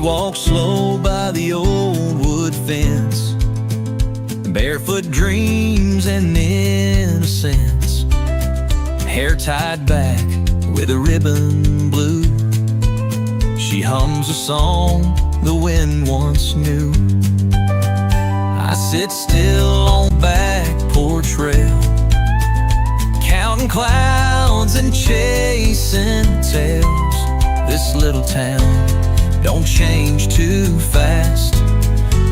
walk slow by the old wood fence, barefoot dreams and innocence, hair tied back with a ribbon blue. She hums a song the wind once knew. I sit still on back porch rail, counting clouds and chasing tails. This little town don't change too fast,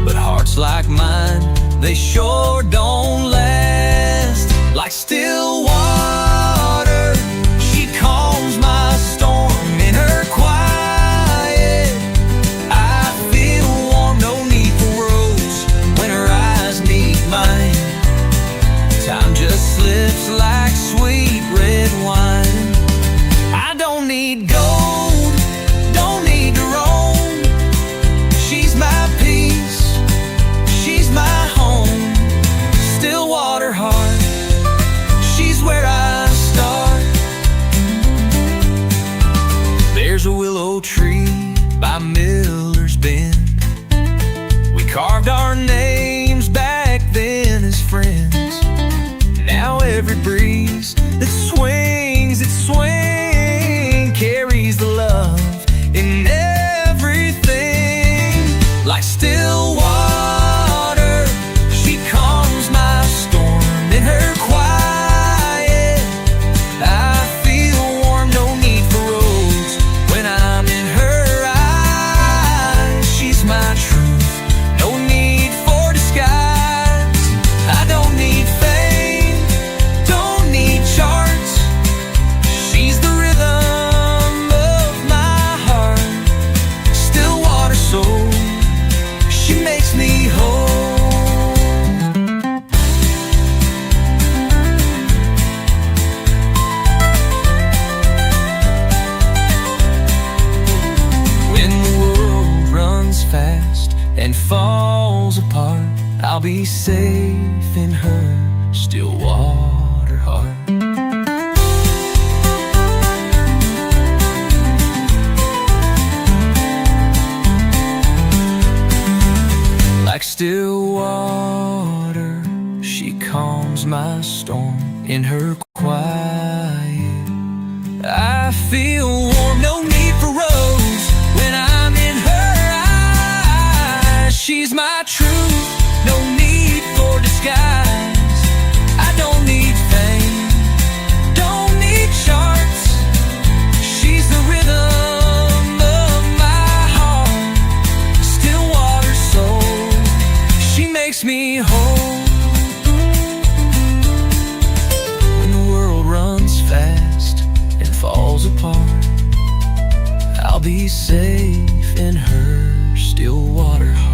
but hearts like mine, they sure don't last. Like still water, she calms my storm in her quiet. I feel warm, no need for roads when her eyes meet mine. Time just slips like sweet red wine. I don't need gold, don't need to roam. She's my peace, she's my home. Stillwater heart, she's where I start. There's a willow tree by Miller's Bend. We carved our names back then as friends. Now every breeze that swings its swing carries the love in everything. Like still water, she calms my storm in her quiet. I feel warm, no need for roads when I'm in her eyes. She's my truth, no need for disguise. I don't need fame, don't need charts. She's the rhythm of my heart. Stillwater soul, she makes me whole. When the world runs fast and falls apart, I'll be safe in her Stillwater heart. Like still water, she calms my storm in her quiet. I feel warm, no need for roads when I'm in her eyes. She's my truth, no need for disguise. I don't need fame, don't need charts. She's the rhythm of my heart. Stillwater soul, she makes me whole. When the world runs fast and falls apart, I'll be safe in her Stillwater heart.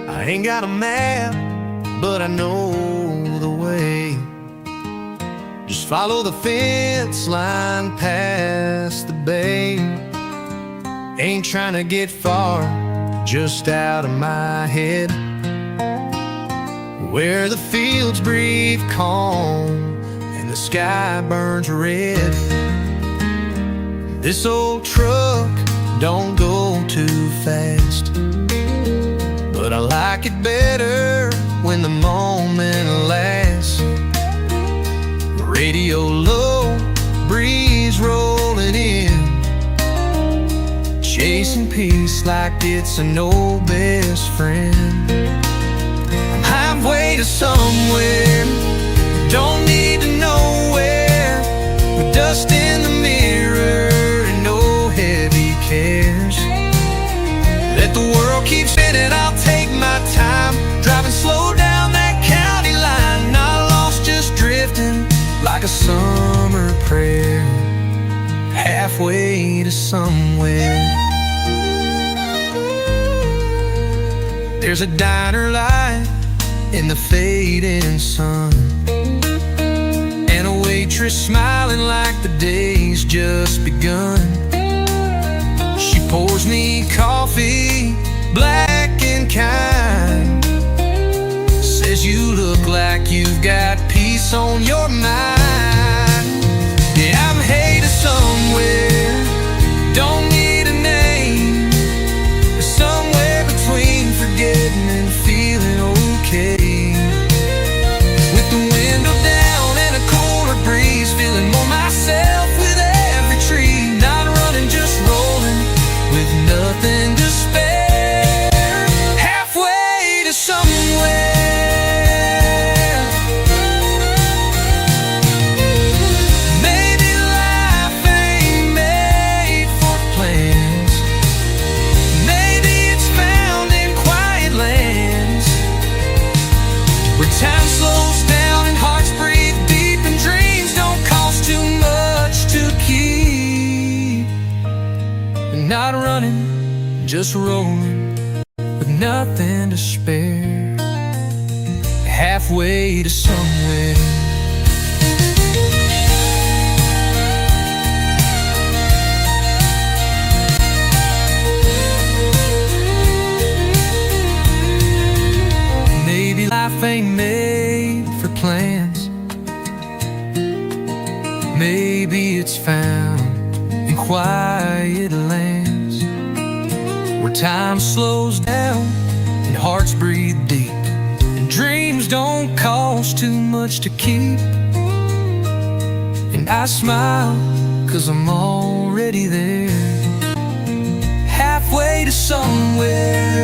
I ain't got a map, but I know the way. Just follow the fence line past the bay. Ain't trying to get far, just out of my head, where the fields breathe calm and the sky burns red. This old truck don't go too fast, but I like it better when the moment lasts. Radio low, breeze rolling in, chasing peace like it's an old best friend. I'm halfway to somewhere, don't need to know where, with dust in the mirror and no heavy cares. Let the world keep spinning, I'll take my time, driving slow down that county line. Not lost, just drifting like a summer prayer, halfway to somewhere. There's a diner light in the fading sun, and a waitress smiling like the day's just begun. She pours me coffee, black and kind. Says you look like you've got peace on your mind. Yeah, I'm headed somewhere, don't need a name. Somewhere between forgetting and feeling okay. With the window down and a cooler breeze, feeling more myself with every tree. Not running, just rolling, with nothing to spare. Halfway to somewhere. Maybe life ain't made for plans. Maybe it's found in quiet lands, where time slows down and hearts breathe deep, and dreams don't cost too much to keep. Not running, just rolling, with nothing to spare. Halfway to somewhere. Maybe life ain't made for plans. Maybe it's found in quiet lands, where time slows down and hearts breathe deep, and dreams don't cost too much to keep. And I smile, 'cause I'm already there. Halfway to somewhere.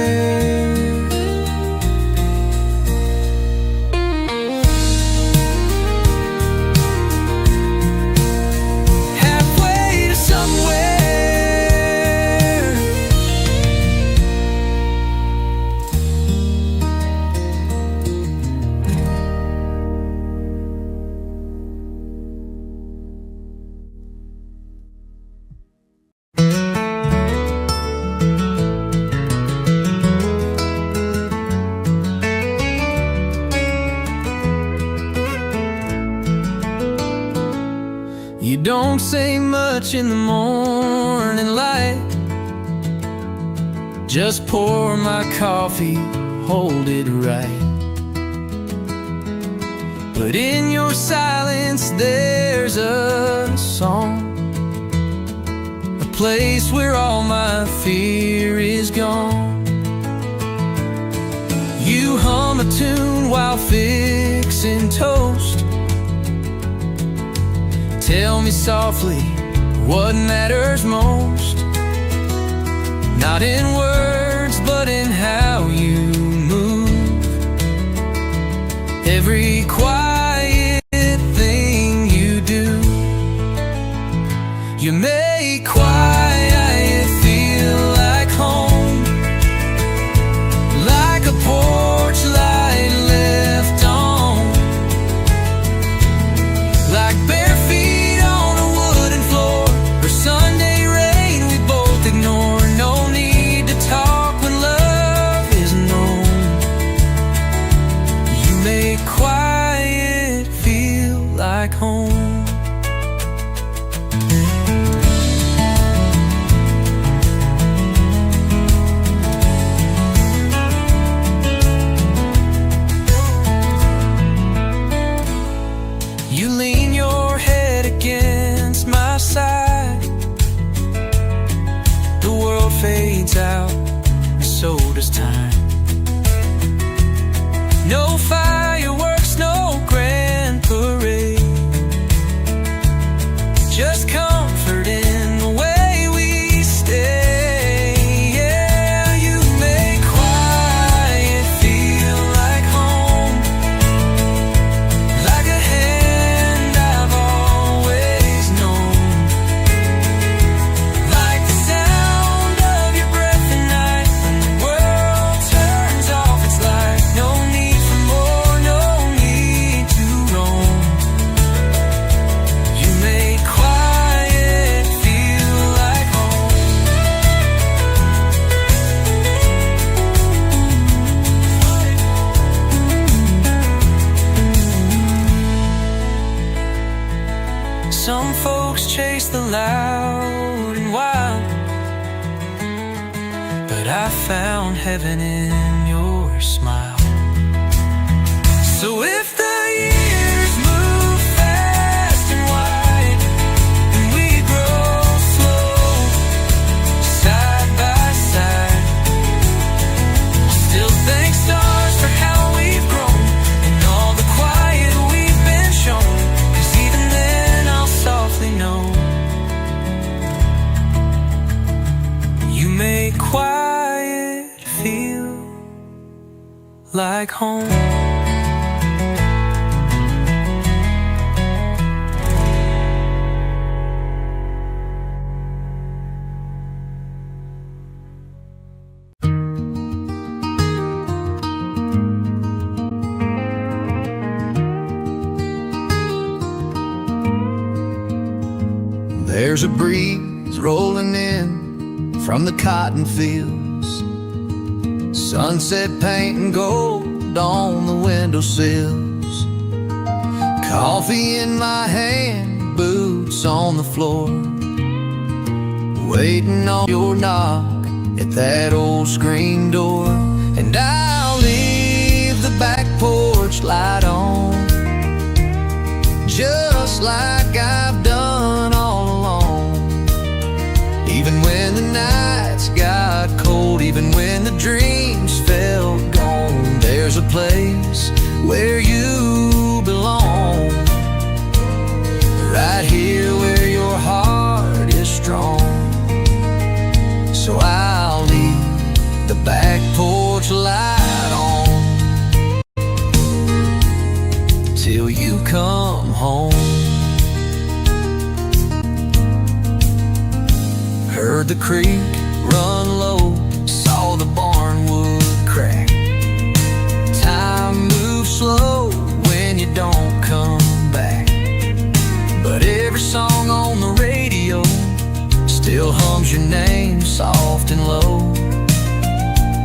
You don't say much in the morning light, just pour my coffee, hold it right. But in your silence there's a song, a place where all my fear is gone. You hum a tune while fixing toast. Tell me softly what matters most, not in words but in how you move. Every quiet thing you do, you make quiet feel like home, like a porch light left on, like bare feet on a wooden floor, or Sunday rain we both ignore. No need to talk when love is known. You make quiet feel like home. You lean your head against my side, the world fades out, so does time. No fireworks, no grand parade, just comfort in the way we stay. Yeah, you make quiet feel like home, like a hand I've always known, like the sound of your breath at night when the world turns off its light. No need for more, no need to roam. You make quiet feel like home. Some folks chase the loud and wild, found heaven in your smile. So if the years move fast and wide, and we grow slow, side by side, I'll still thank stars for how we've grown, and all the quiet we've been shown, 'cause even then I'll softly know you make quiet feel like home. There's a breeze rolling in from the cotton fields, sunset painting gold on the windowsills, coffee in my hand, boots on the floor, waiting on your knock at that old screen door. And I'll leave the back porch light on, just like I've done all along. Even when the nights got cold, even when the dreams felt gone, there's a place where you belong, right here where your heart is strong. So I'll leave the back porch light on till you come home. Heard the creek run low, saw the barnwood crack. Time moves slow when you don't come back, but every song on the radio still hums your name soft and low.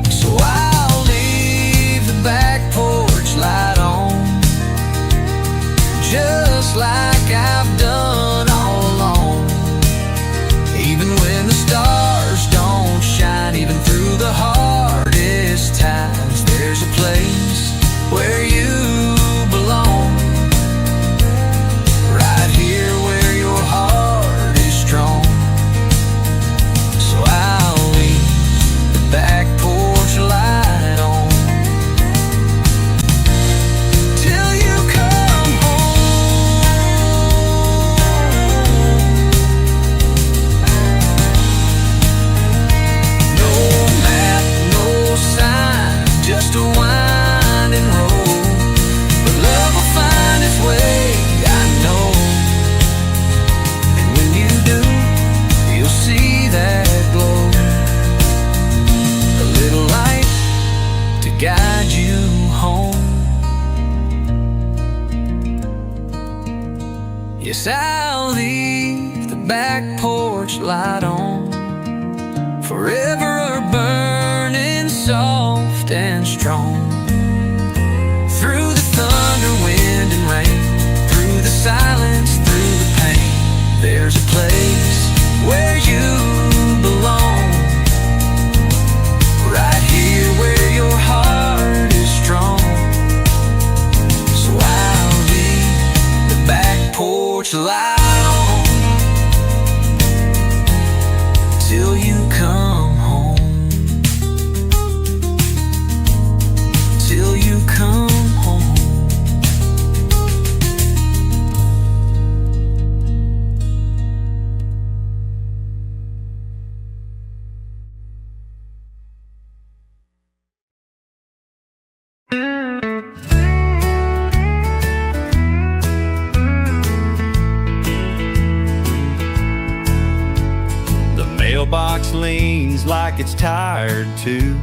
So I'll leave the back porch light on, just like I've done all along. Even when the stars don't shine, even through the hardest times, there's a place where you belong, right here where your heart is strong. So I'll leave the back porch light on till you come home. No map, no sign, just a winding road, but love will find its way, I know. And when you do, you'll see that glow, a little light to guide you home. Yes, I'll leave the back porch light on, forever burning soft and strong. Through the thunder, wind and rain, through the silence, through the pain, there's a place where you belong, right here where your heart is strong. So I'll leave the back porch light on till you come home, till you come home. The mailbox leans like it's tired too,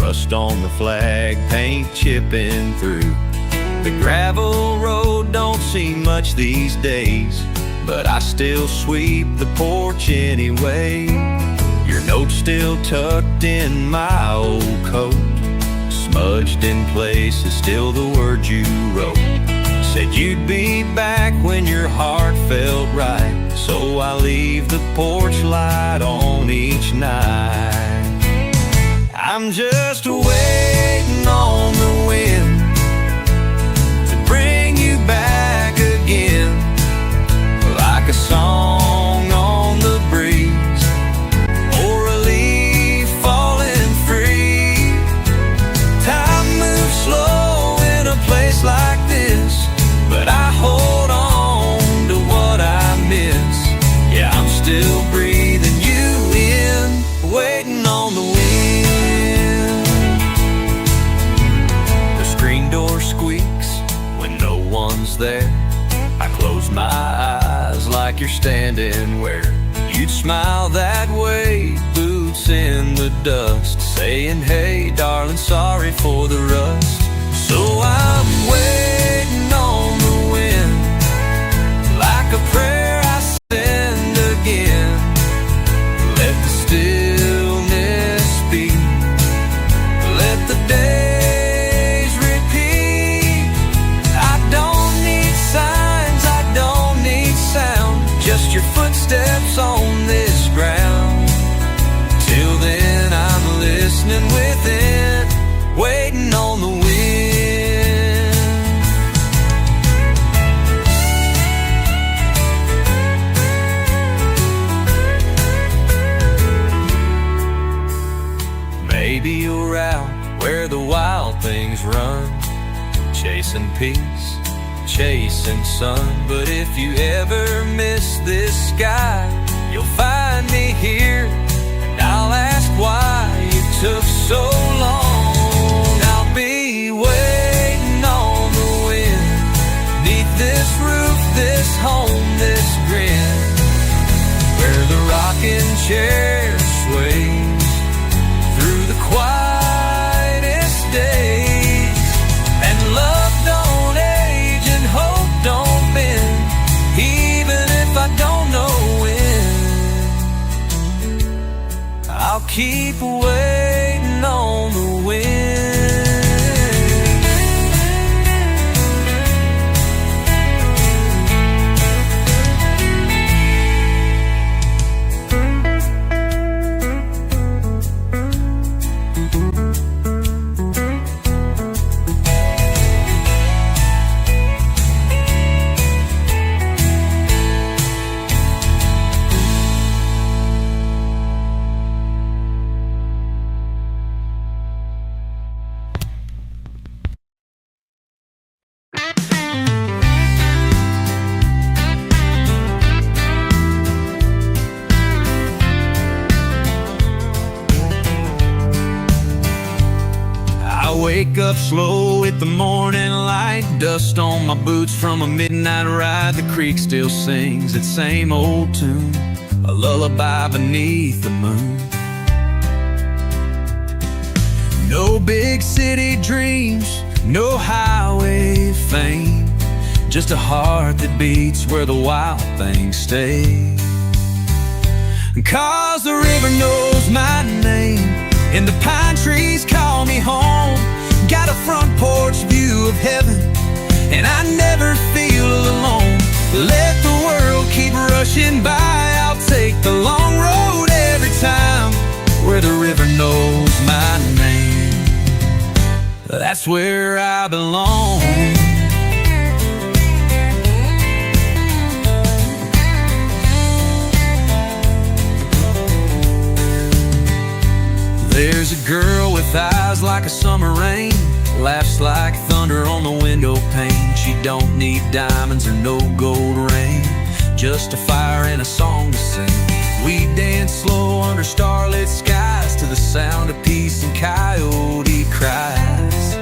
rust on the flag, paint chipping through. The gravel road don't see much these days, but I still sweep the porch anyway. Your note's still tucked in my old coat, smudged in places, still the words you wrote. Said you'd be back when your heart felt right, so I leave the porch light on each night. I'm just waiting on the wind to bring you back again, like a song on the breeze, or a leaf falling free. Time moves slow in a place like this, but I hold on to what I miss. Yeah, I'm still breathing you in, waiting on the wind. The screen door squeaks when no one's there. I close my eyes like you're standing where you'd smile that way. Boots in the dust, saying, hey darling, sorry for the rust. So I'm waiting on the wind, like a prayer I send again. Let the stillness be, let the days repeat. I don't need signs, I don't need sound, just your footsteps on this ground. Till then I'm listening within, waiting on the wind. Maybe you're out where the wild things run, chasing peace, chasing sun. But if you ever miss this sky, you'll find me here, and I'll ask why you took so long. I'll be waiting on the wind, neath this roof, this home, this grin, where the rocking chair sways through the quietest days. And love don't age and hope don't bend, even if I don't know when. I'll keep waiting on the wind. Wake up slow with the morning light, dust on my boots from a midnight ride. The creek still sings its same old tune, a lullaby beneath the moon. No big city dreams, no highway fame, just a heart that beats where the wild things stay. 'Cause the river knows my name, and the pine trees call me home. Got a front porch view of heaven, and I never feel alone. Let the world keep rushing by, I'll take the long road every time, where the river knows my name. That's where I belong. There's a girl with eyes like a summer rain, laughs like thunder on the window pane. She don't need diamonds or no gold ring, just a fire and a song to sing. We dance slow under starlit skies to the sound of peace and coyote cries.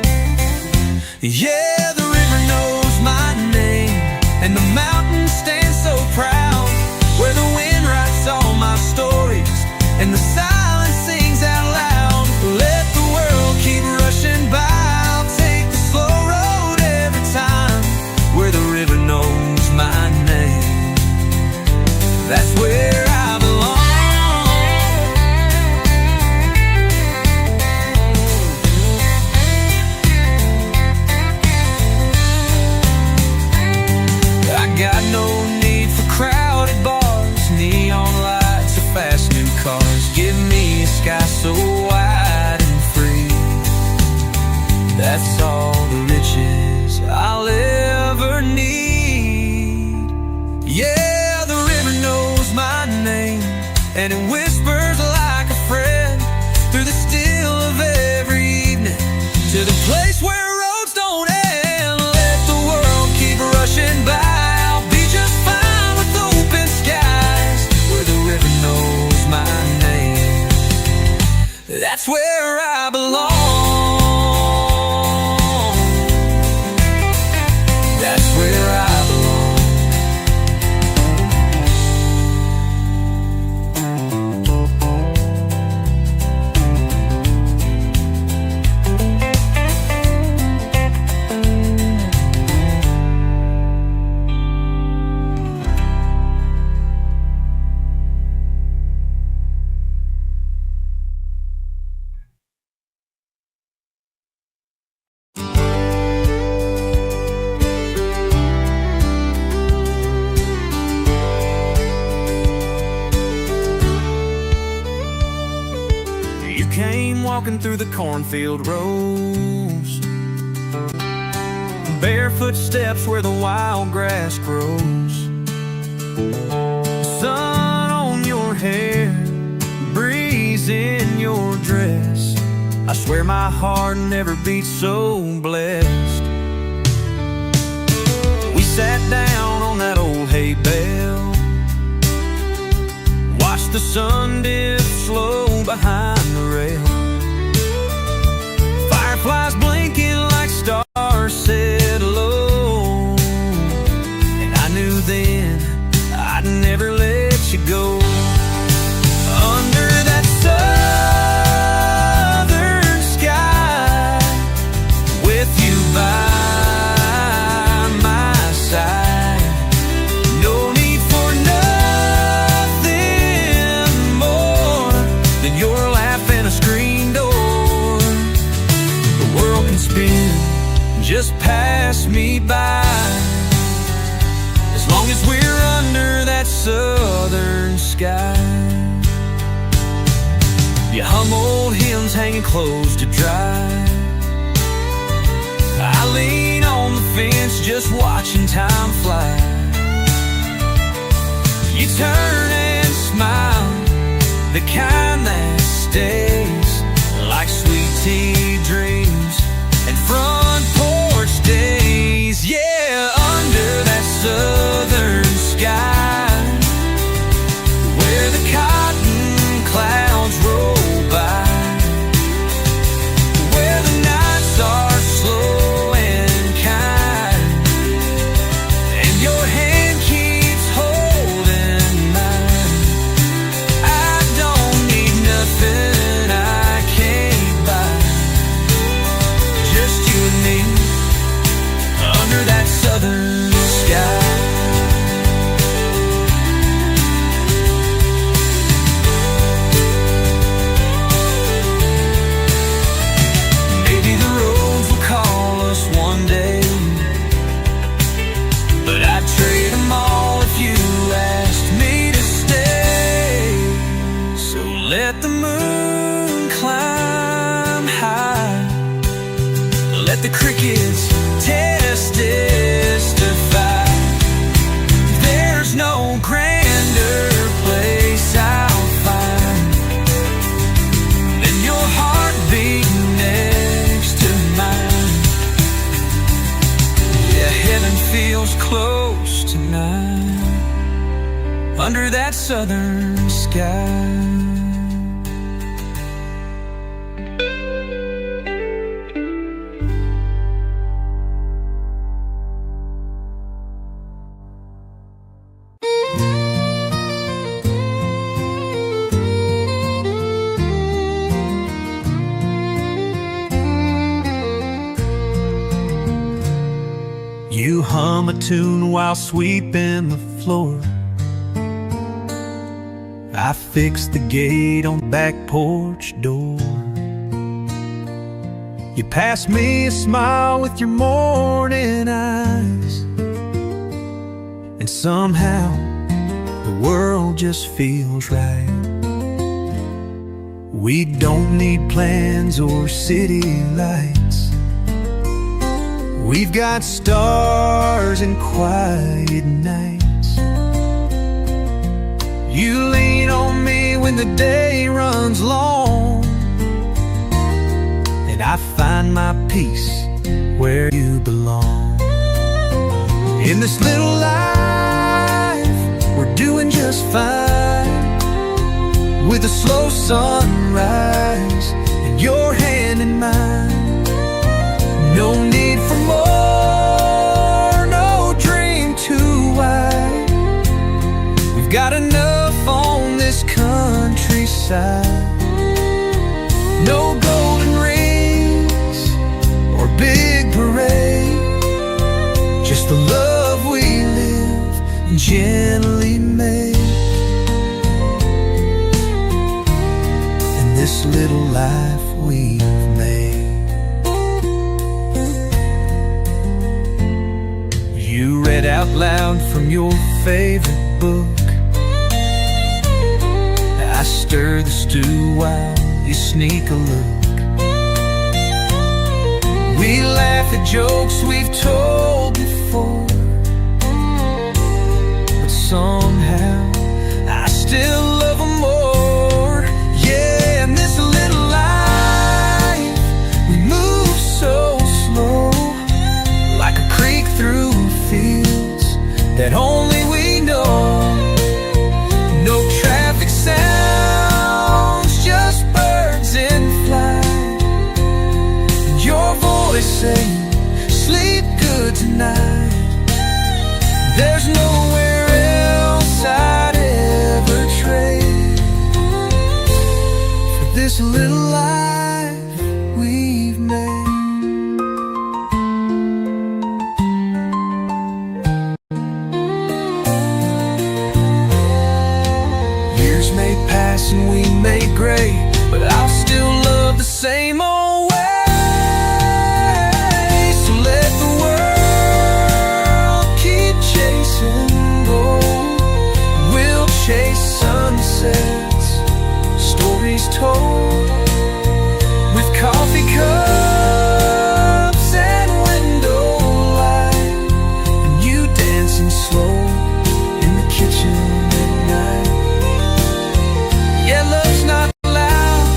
Yeah, the river knows my name, and the mountains stand so proud, where the wind writes all my stories, and the silence sings out loud. Let the world keep rushing by, I'll take the slow road every time, where the river knows my name. That's where I belong. I got no need for crowded bars, neon lights or fast new cars. Give me walking through the cornfield rows, barefoot steps where the wild grass grows. Sun on your hair, breeze in your dress. I swear my heart never beat so blessed. We sat down on that old hay bale, watched the sun dip slow behind the rail. Fireflies blinking like stars set low, and I knew then I'd never let you go. Under that southern sky, with you by my side, no need for nothing more than your laugh and a screen door. The world can spin, just pass me by, as long as we're under that southern sky. You hum old hymns hanging clothes to dry. I lean on the fence just watching time fly. You turn and smile, the kind that stays, like sweet tea dreams and front porch days. Yeah, under that southern sky, where the cotton clouds roll by, where the nights are slow and kind, and your hand keeps holding mine. I don't need nothing I can't buy, just you and me under that southern sky. Maybe the roads will call us one day, but I'd trade them all if you asked me to stay. So let the moon climb high, let the crickets testify. There's no grander place I'll find than your heartbeat next to mine. Yeah, heaven feels close tonight under that southern sky. You hum a tune while sweeping the floor. I fix the gate on the back porch door. You pass me a smile with your morning eyes, and somehow the world just feels right. We don't need plans or city lights. We've got stars and quiet nights. You lean on me when the day runs long, and I find my peace where you belong. In this little life, we're doing just fine, with a slow sunrise and your hand in mine. No need for more, no dream too wide. We've got enough on this countryside. No golden rings or big parade, just the love we live and gently make. In this little life we've made. You read out loud from your favorite book. I stir the stew while you sneak a look. We laugh at jokes we've told before, but somehow I still love them more. Yeah, in this little life we move so slow, like a creek through fields that only we know. No traffic sounds, just birds in flight, and your voice saying, sleep good tonight. There's nowhere else I'd ever trade for this little life we've made. Years may pass and we may gray, but I'll still love the same old way. So let the world keep chasing gold. We'll chase sunsets, stories told, with coffee cups and window light, and you dancing slow in the kitchen at night. Yeah, love's not loud,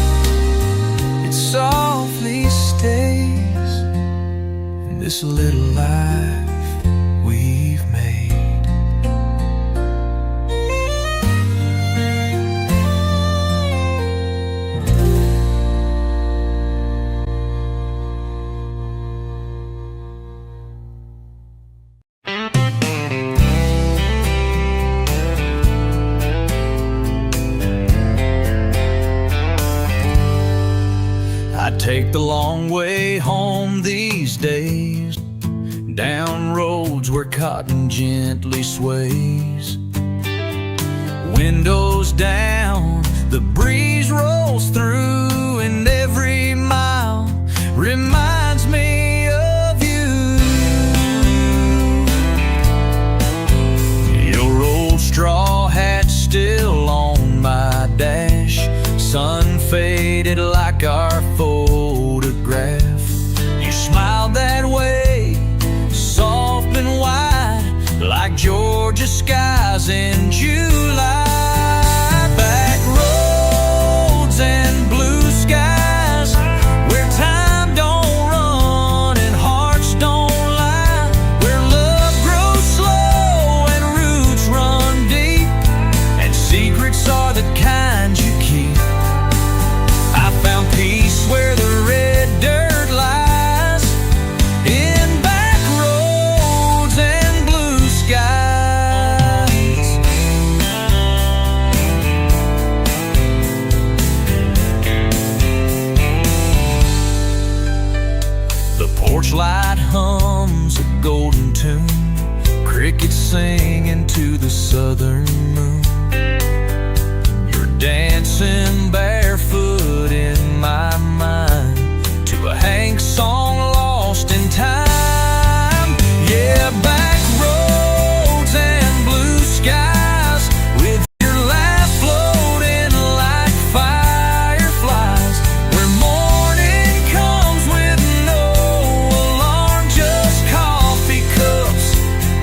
it softly stays in this little life we've made. I take the long way home these days, down roads where cotton gently sways. Windows down, the breeze rolls through, and every mile reminds me of you. Your old straw hat still on my dash, sun faded like our photograph. You smiled that way, soft and wide, like Georgia skies in July. Back roads and blue skies, where time don't run and hearts don't lie, where love grows slow and roots run deep, and secrets are the kind you keep. I found peace where the red dirt lies, in back roads and blue skies. The porch light hums a golden tune, crickets singing to the southern moon. You're dancing barefoot in my mind to a Hank song lost in time. Yeah, back roads and blue skies, with your laugh floating like fireflies, where morning comes with no alarm, just coffee cups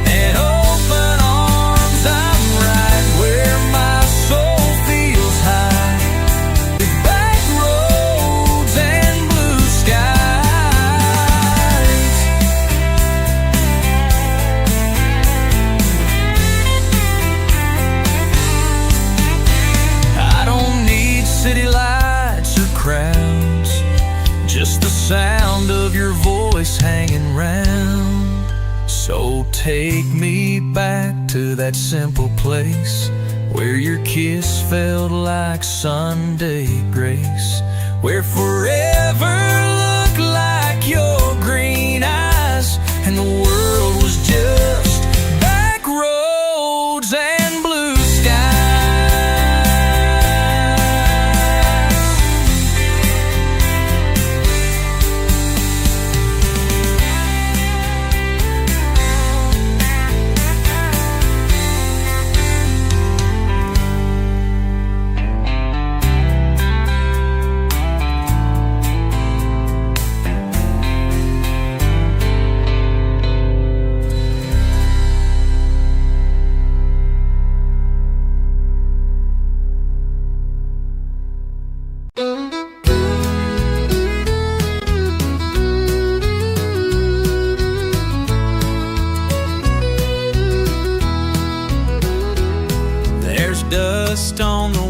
and open arms. I'm right where my soul feels high, with back roads and blue skies. I don't need city lights or crowds, just the sound of your voice hanging round. So take me back to that simple place where your kiss felt like Sunday grace, where forever looked like your green eyes, and the world was just back roads and blue skies.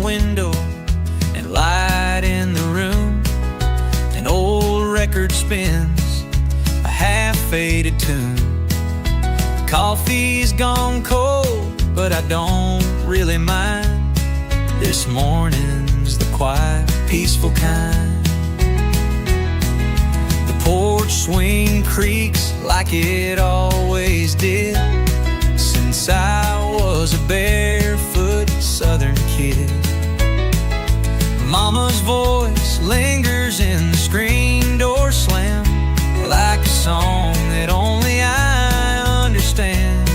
window and light in the room. An old record spins a half-faded tune. Coffee's gone cold, but I don't really mind. This morning's the quiet, peaceful kind. The porch swing creaks like it always did since I was a barefoot southern kid. Mama's voice lingers in the screen door slam like a song that only I understand.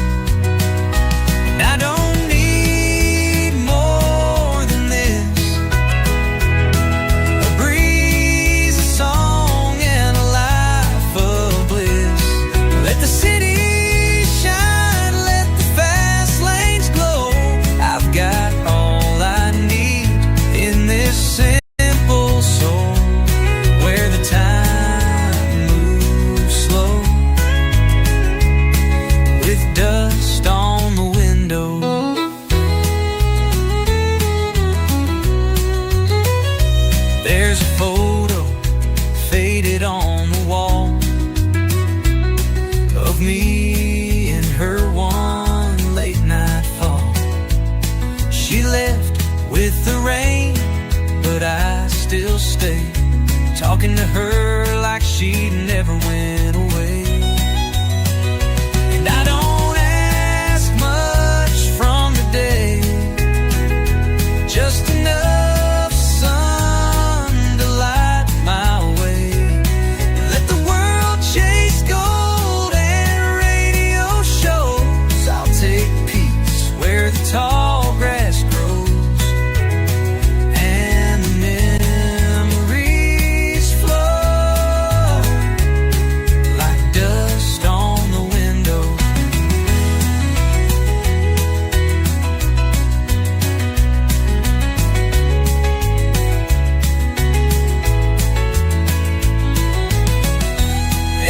And I don't need more than this: a breeze, a song, and a life of bliss. Let the city shine, let the fast lanes glow. I've got all I need in this simple soul, where the time moves slow, with dust on the window. There's a photo faded on the wall of me and her one late night fall. She left with the rain, but I still stay, talking to her like she never went away. And I don't ask much from the day, just enough sun to light my way. Let the world chase gold and radio shows. I'll take peace where the tall grass grows, and the memories flow like dust on the window.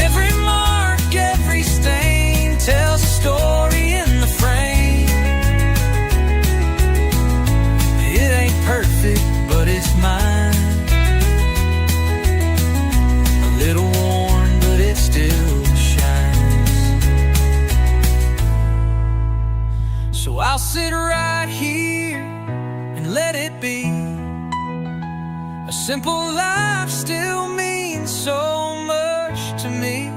Every mark, every stain tells a story in the frame. It ain't perfect, but it's mine. A little worn, but it still shines. So I'll sit right here and let it be. A simple life still means so much to me.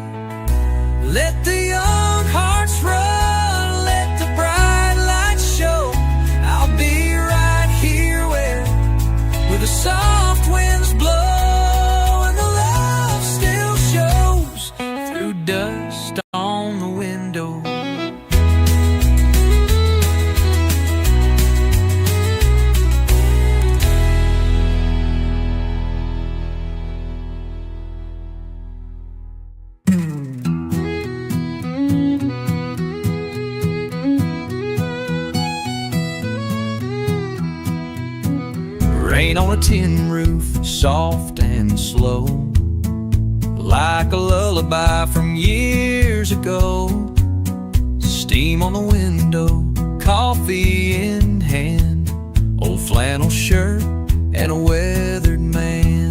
Let the young hearts run, let the bright lights show. I'll be right here where the soft winds blow, and the love still shows through dust on the window. Rain on a tin roof, soft and slow, like a lullaby from years ago. Steam on the window, coffee in hand, old flannel shirt and a weathered man.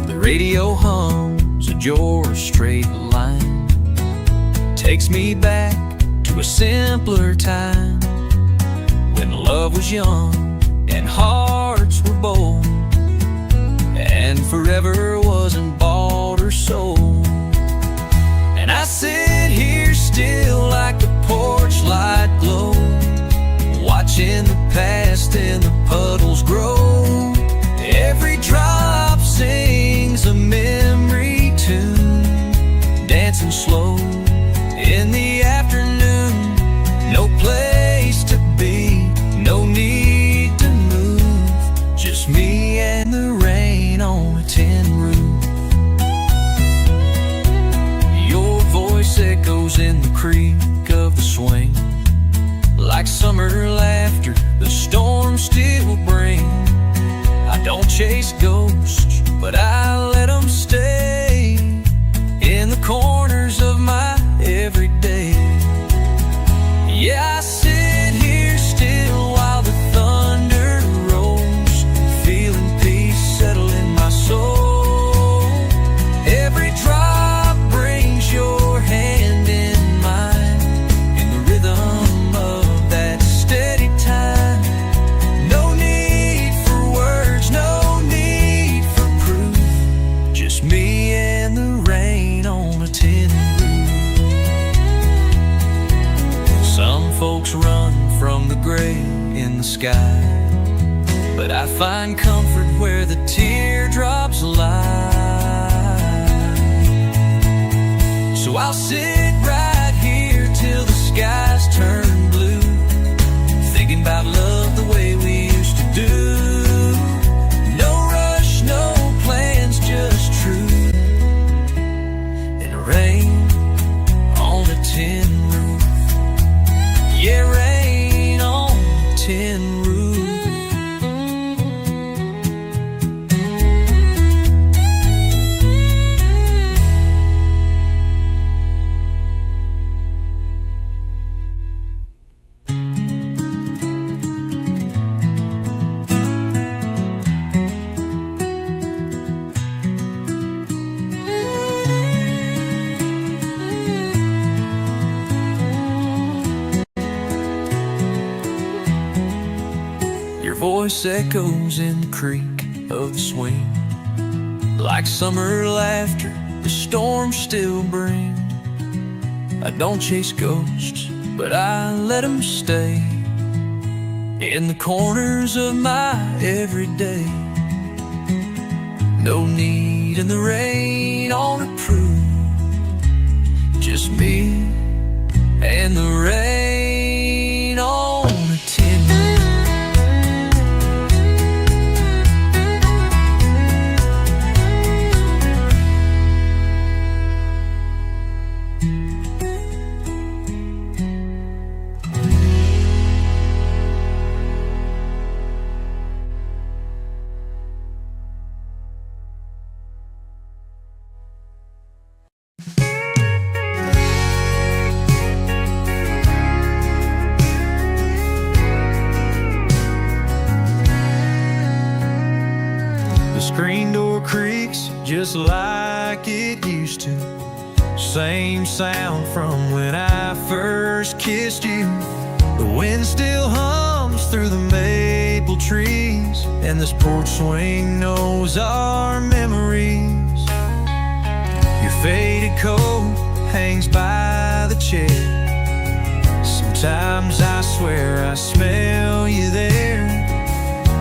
The radio hums a George Strait line, takes me back to a simpler time when love was young and hearts were bold, and forever wasn't bought or sold. And I sit here still like the porch light glow, watching the past and the puddles grow. Every drop sings a memory tune, dancing slow in the afternoon. No place to be, no need to move, just me and the rain on a tin roof. Your voice echoes in the creak of the swing, like summer laughter, the storm still the gray in the sky. But I find comfort where the teardrops lie. So I'll sit right here till the skies turn blue, thinking about love the way we used to do. No rush, no plans, just truth and rain on a tin roof. Yeah, rain on a tin roof. Voice echoes in the creak of the swing, like summer laughter the storm still brings. I don't chase ghosts, but I let them stay in the corners of my everyday. No need in the rain on a proof, just me and the rain on a tin roof. Screen door creaks just like it used to. Same sound from when I first kissed you. The wind still hums through the maple trees, and this porch swing knows our memories. Your faded coat hangs by the chair. Sometimes I swear I smell you there.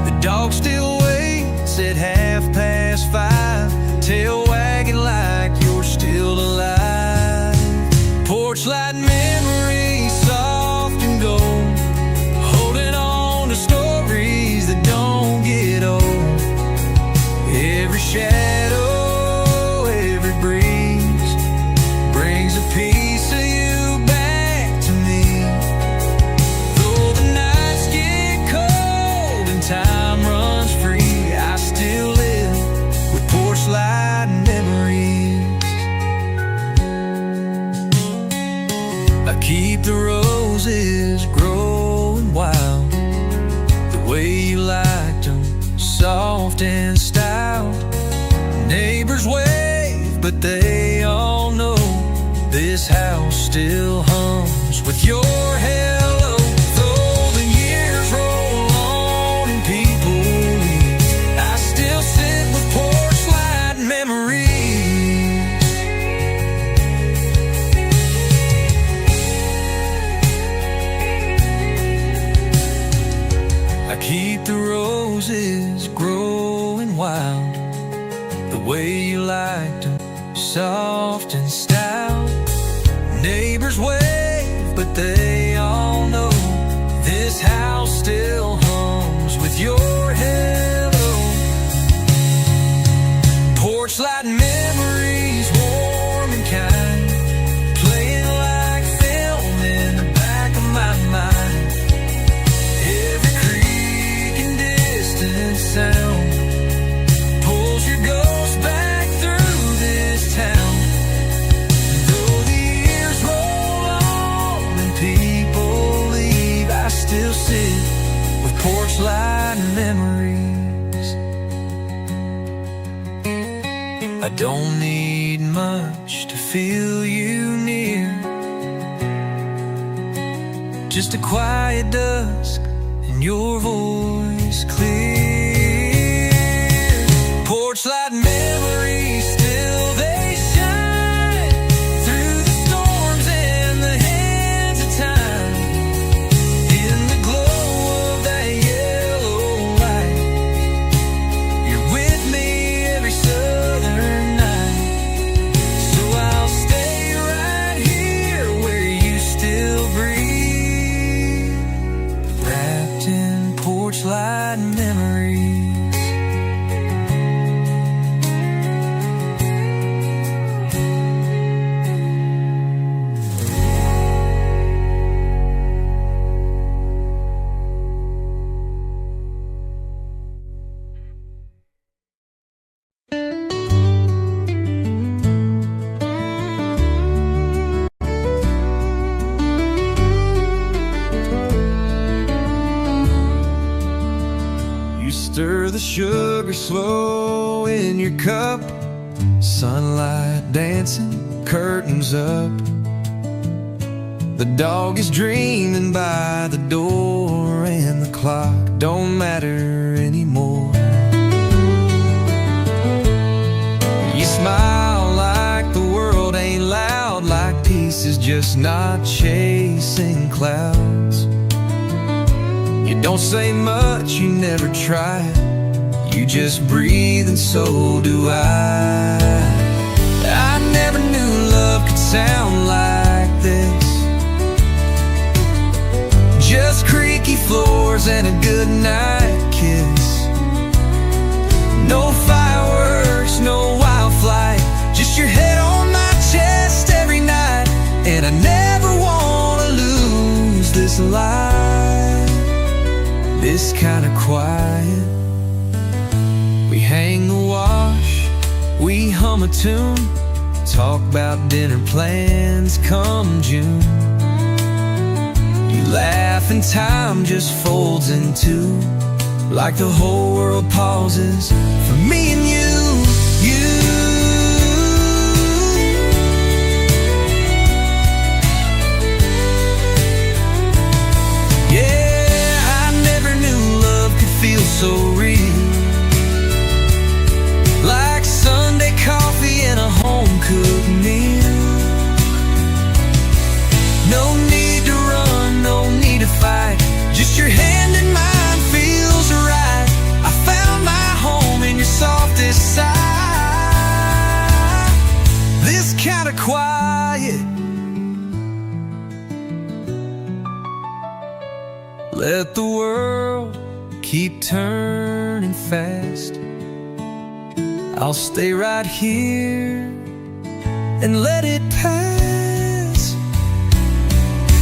The dog still waits at 5:30, tail wagging like you're still alive. Porch light memories, soft and gold, holding on to stories that don't get old. Every shadow, every breeze brings a piece of you back to me. Though the nights get cold and time runs free, I still live with porch light memories. I keep the roses growing wild, the way you liked them, soft and stout. Neighbors wave, but they all know this house still hums with your hello. Though the years roll on and people leave, I still sit with porch light memories. I keep the roses growing wild, the way you liked them, soft and stout. Neighbors wave, but they all know this house still hums with your hello. Porch light memories, warm and kind, playing like film in the back of my mind. Every creak and distant sound pulls your ghost back through this town. Though the years roll on and people leave, I still sit with porch light memories. I don't need much to feel you near, just a quiet dusk and your voice clear. Porch light memories, still they shine through the storms and the hands of time. In the glow sugar slow in your cup, sunlight dancing, curtains up. The dog is dreaming by the door, and the clock don't matter anymore. You smile like the world ain't loud, like peace is just not chasing clouds. You don't say much, you never try, you just breathe and so do I. I never knew love could sound like this, just creaky floors and a good night kiss. No fireworks, no wild flight, just your head on my chest every night. And I never wanna lose this life, this kind of quiet. We hang the wash, we hum a tune, talk about dinner plans come June. You laugh and time just folds in two, like the whole world pauses for me and you. Yeah, I never knew love could feel so real, like Sunday coffee and a home-cooked meal. No need to run, no need to fight, just your hand in mine feels right. I found my home in your softest sigh, this kind of quiet. Let the world keep turning fast, I'll stay right here and let it pass.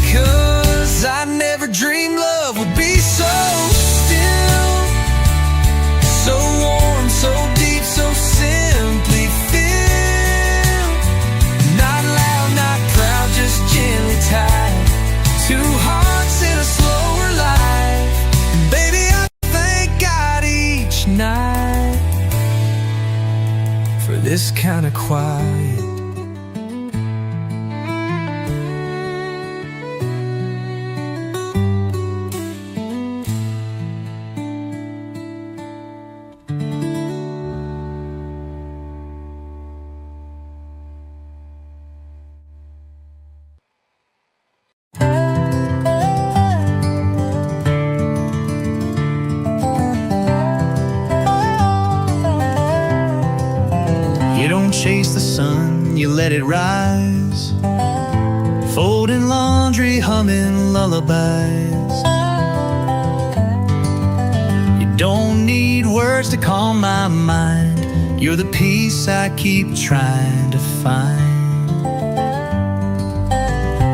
'Cause I never dreamed love would be so still, so warm, so deep, so simply filled. Not loud, not proud, just gently tied, two hearts in a slower life. And baby, I thank God each night for this kind of quiet. Chase the sun, you let it rise, folding laundry, humming lullabies. You don't need words to calm my mind, you're the peace I keep trying to find.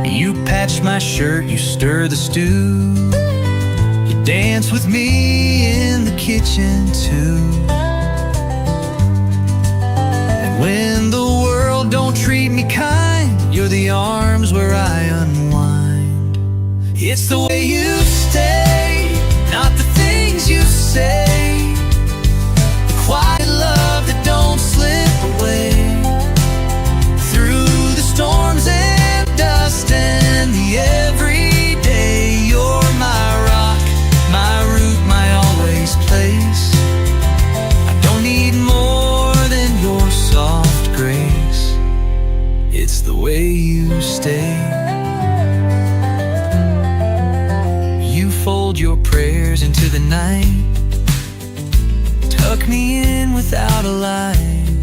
You patch my shirt, you stir the stew, you dance with me in the kitchen too. When the world don't treat me kind, you're the arms where I unwind. It's the way you stay, not the things you say, the quiet love that don't slip away. Through the storms and dust and the everyday, you're my rock, my root, my always place. I don't need more than your soft grace, it's the way you stay. You fold your prayers into the night, tuck me in without a light,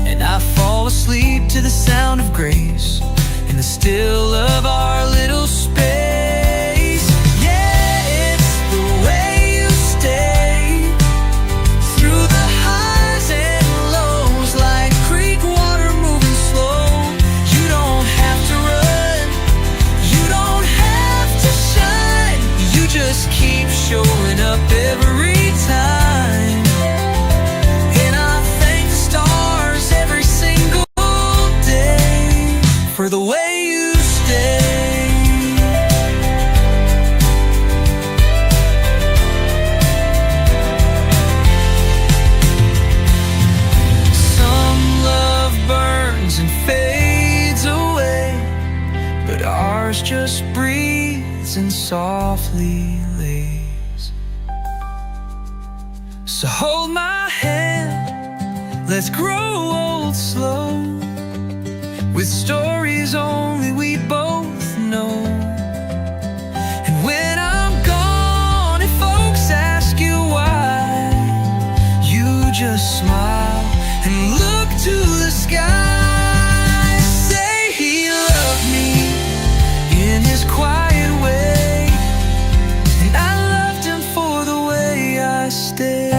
and I fall asleep to the sound of grace in the still of our little space. Yeah, it's the way you stay, through the highs and lows, like creek water moving slow. You don't have to run, you don't have to shine, you just keep showing up every time. And I thank the stars every single day for the way you stay. comes and fades away, but ours just breathes and softly lays. So hold my hand, let's grow old slow, with stories only we both know. And when I'm gone, if folks ask you why, you just smile and look to the sky. Say he loved me in his quiet way, and I loved him for the way I stayed.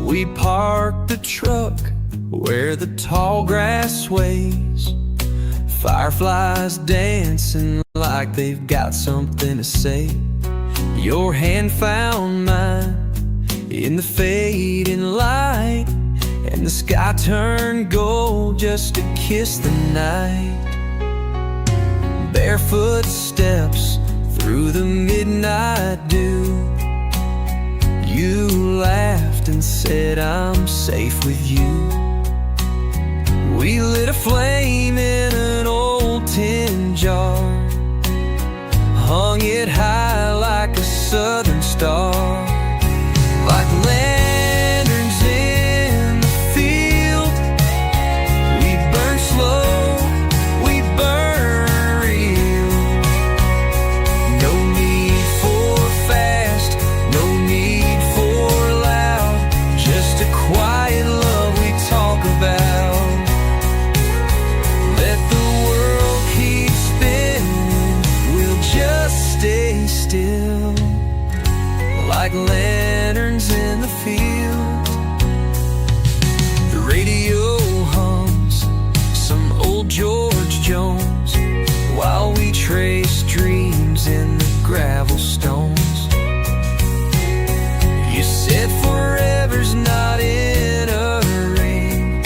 We parked the truck where the tall grass sways, fireflies dancing like they've got something to say. Your hand found mine in the fading light, and the sky turned gold just to kiss the night. Barefoot steps through the midnight dew, you laughed and said I'm safe with you. We lit a flame in an old tin jar, hung it high like a southern star. Like lanterns in the field, we burn slow, we burn real. No need for fast, no need for loud, just a quiet love we talk about. Let the world keep spinning, we'll just stay still, like lanterns in the field. The radio hums some old George Jones, while we trace dreams in the gravel stones. You said forever's not in a ring,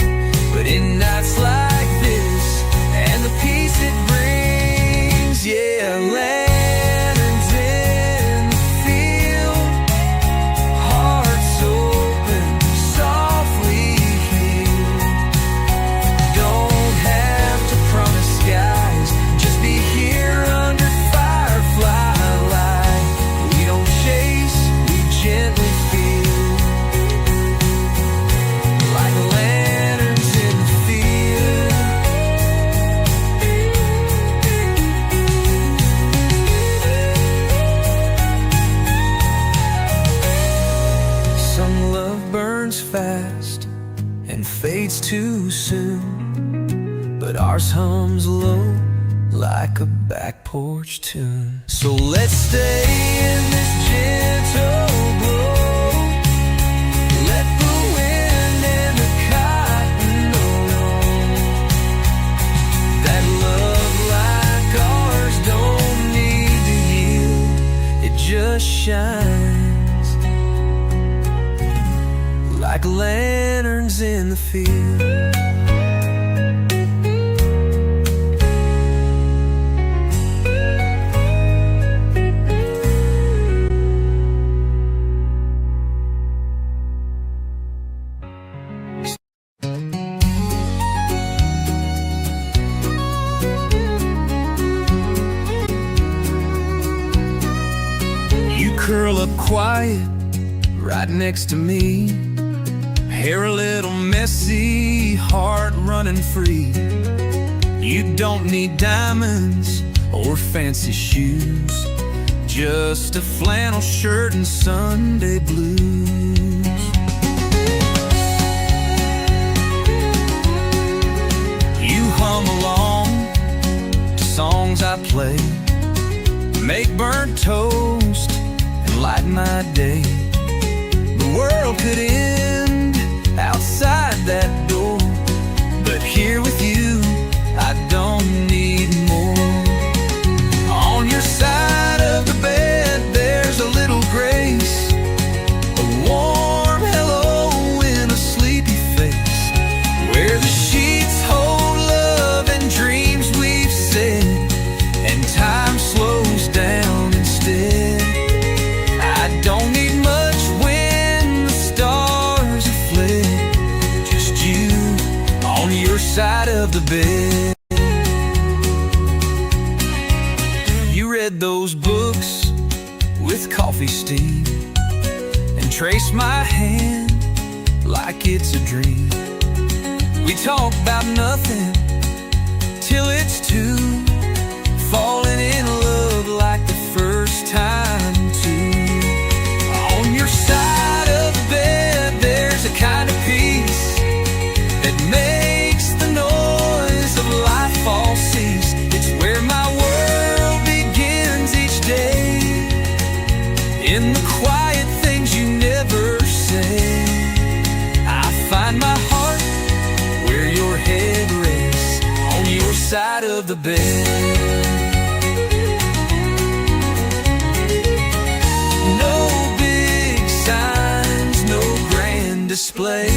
but in nights like this and the peace it brings, yeah, lanterns in the field, hearts open, softly healed. Don't have to promise skies, just be here under firefly light. We don't chase, we gently feel, like lanterns in the field. Some love burns fast and fades too soon, but ours hums low like a back porch tune. So let's stay in this gentle glow, let the wind and the cotton know that love like ours don't need to yield, it just shines like lanterns in the field. You curl up quiet right next to me, hair a little messy, heart running free. You don't need diamonds or fancy shoes, just a flannel shirt and Sunday blues. You hum along to songs I play, make burnt toast and light my day. The world could end outside that door, but here with you I don't need more. On the bed. You read those books with coffee steam and traced my hand like it's a dream. We talk about nothing till it's two, falling in love like the first time too. On your side of the bed there's a kind of peace that makes the noise of life all cease. It's where my world begins each day, in the quiet things you never say. I find my heart where your head rests, on your side of the bed. No big signs, no grand display,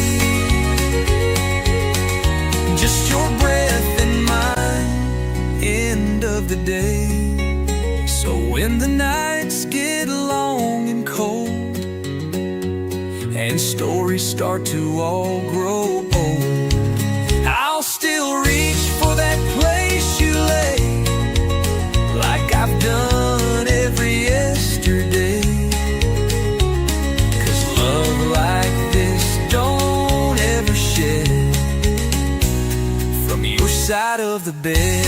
just your breath and mine, end of the day. So when the nights get long and cold and stories start to all grow old, I'll still reach for that place you lay, like I've done every yesterday. 'Cause love like this don't ever shed from your side of the bed.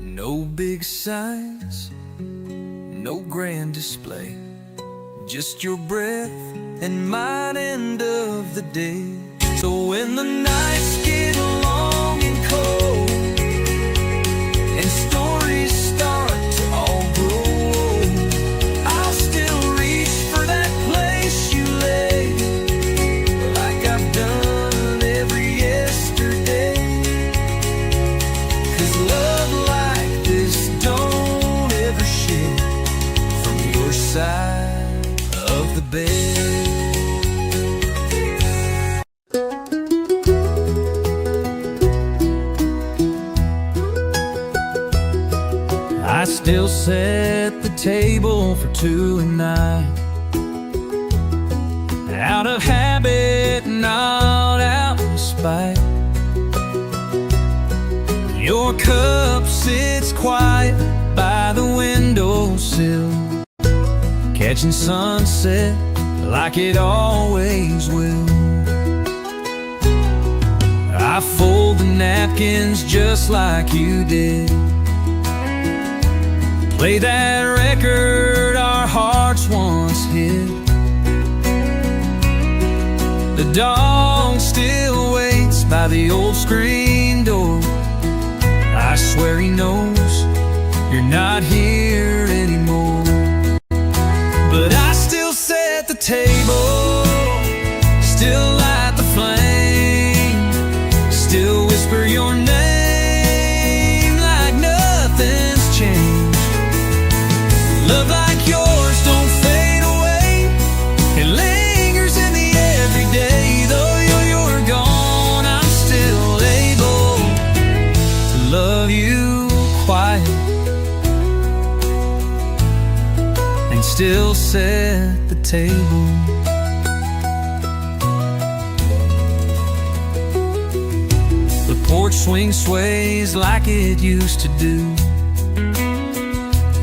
No big signs, no grand display, just your breath and mine, end of the day. So when the nights get long and cold and stories start to all grow old, I'll still reach for that place you lay, like I've done every yesterday. 'Cause love like this don't ever shed from your side of the bed. I still set the table for two and nine, out of habit, not out of spite. Your cup sits quiet by the windowsill, catching sunset like it always will. I fold the napkins just like you did, play that record our hearts once hid. The dog still waits by the old screen door. I swear he knows you're not here anymore. But I still set the table, still light the flame, still whisper your name like nothing's changed. Love like yours don't fade away, it lingers in the everyday. Though you're gone, I'm still able to love you quiet and still set the table. The porch swing sways like it used to do,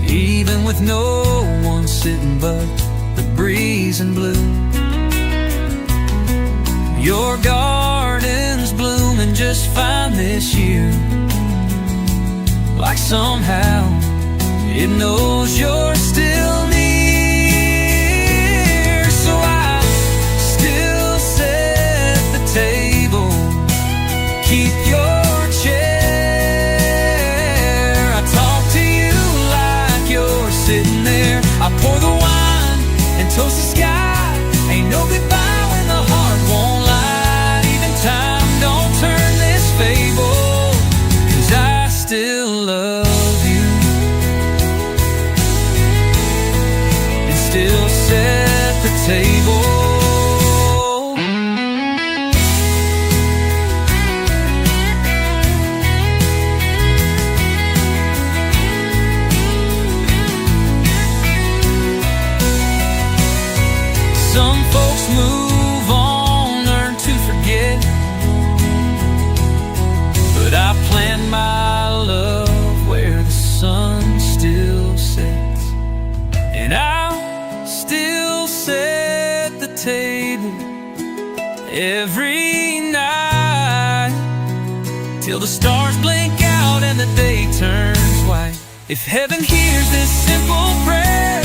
even with no one sitting but the breeze and blue. Your garden's blooming just fine this year, like somehow it knows you're still near. So I still set the table, keep your chair. I talk to you like you're sitting there. I pour the wine and toast the sky. Ain't no goodbye when the heart won't lie. Even time don't turn this table. Some folks move on, learn to forget, but I plant my love where the sun still sets, and I'll still set the table every night till the stars blink out and the day turns white. If heaven hears this simple prayer,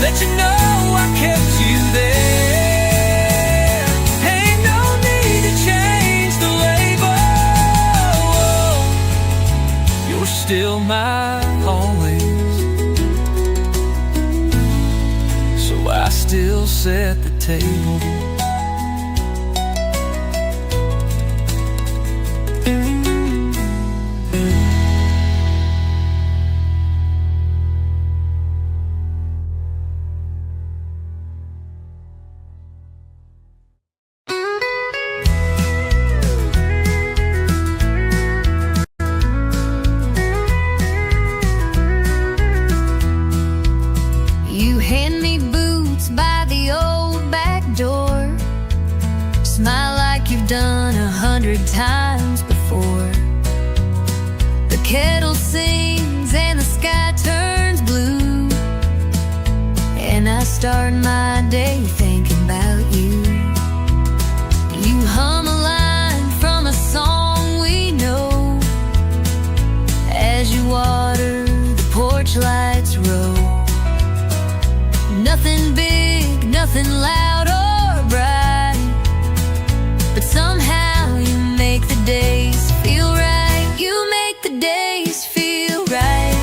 let you know I kept you there. Ain't no need to change the label. You're still my always, so I still set the table. Done 100 times before. The kettle sings and the sky turns blue, and I start my day thinking about you. You hum a line from a song we know as you water the porch lights row. Nothing big, nothing loud or bright, but somehow you make the days feel right. You make the days feel right,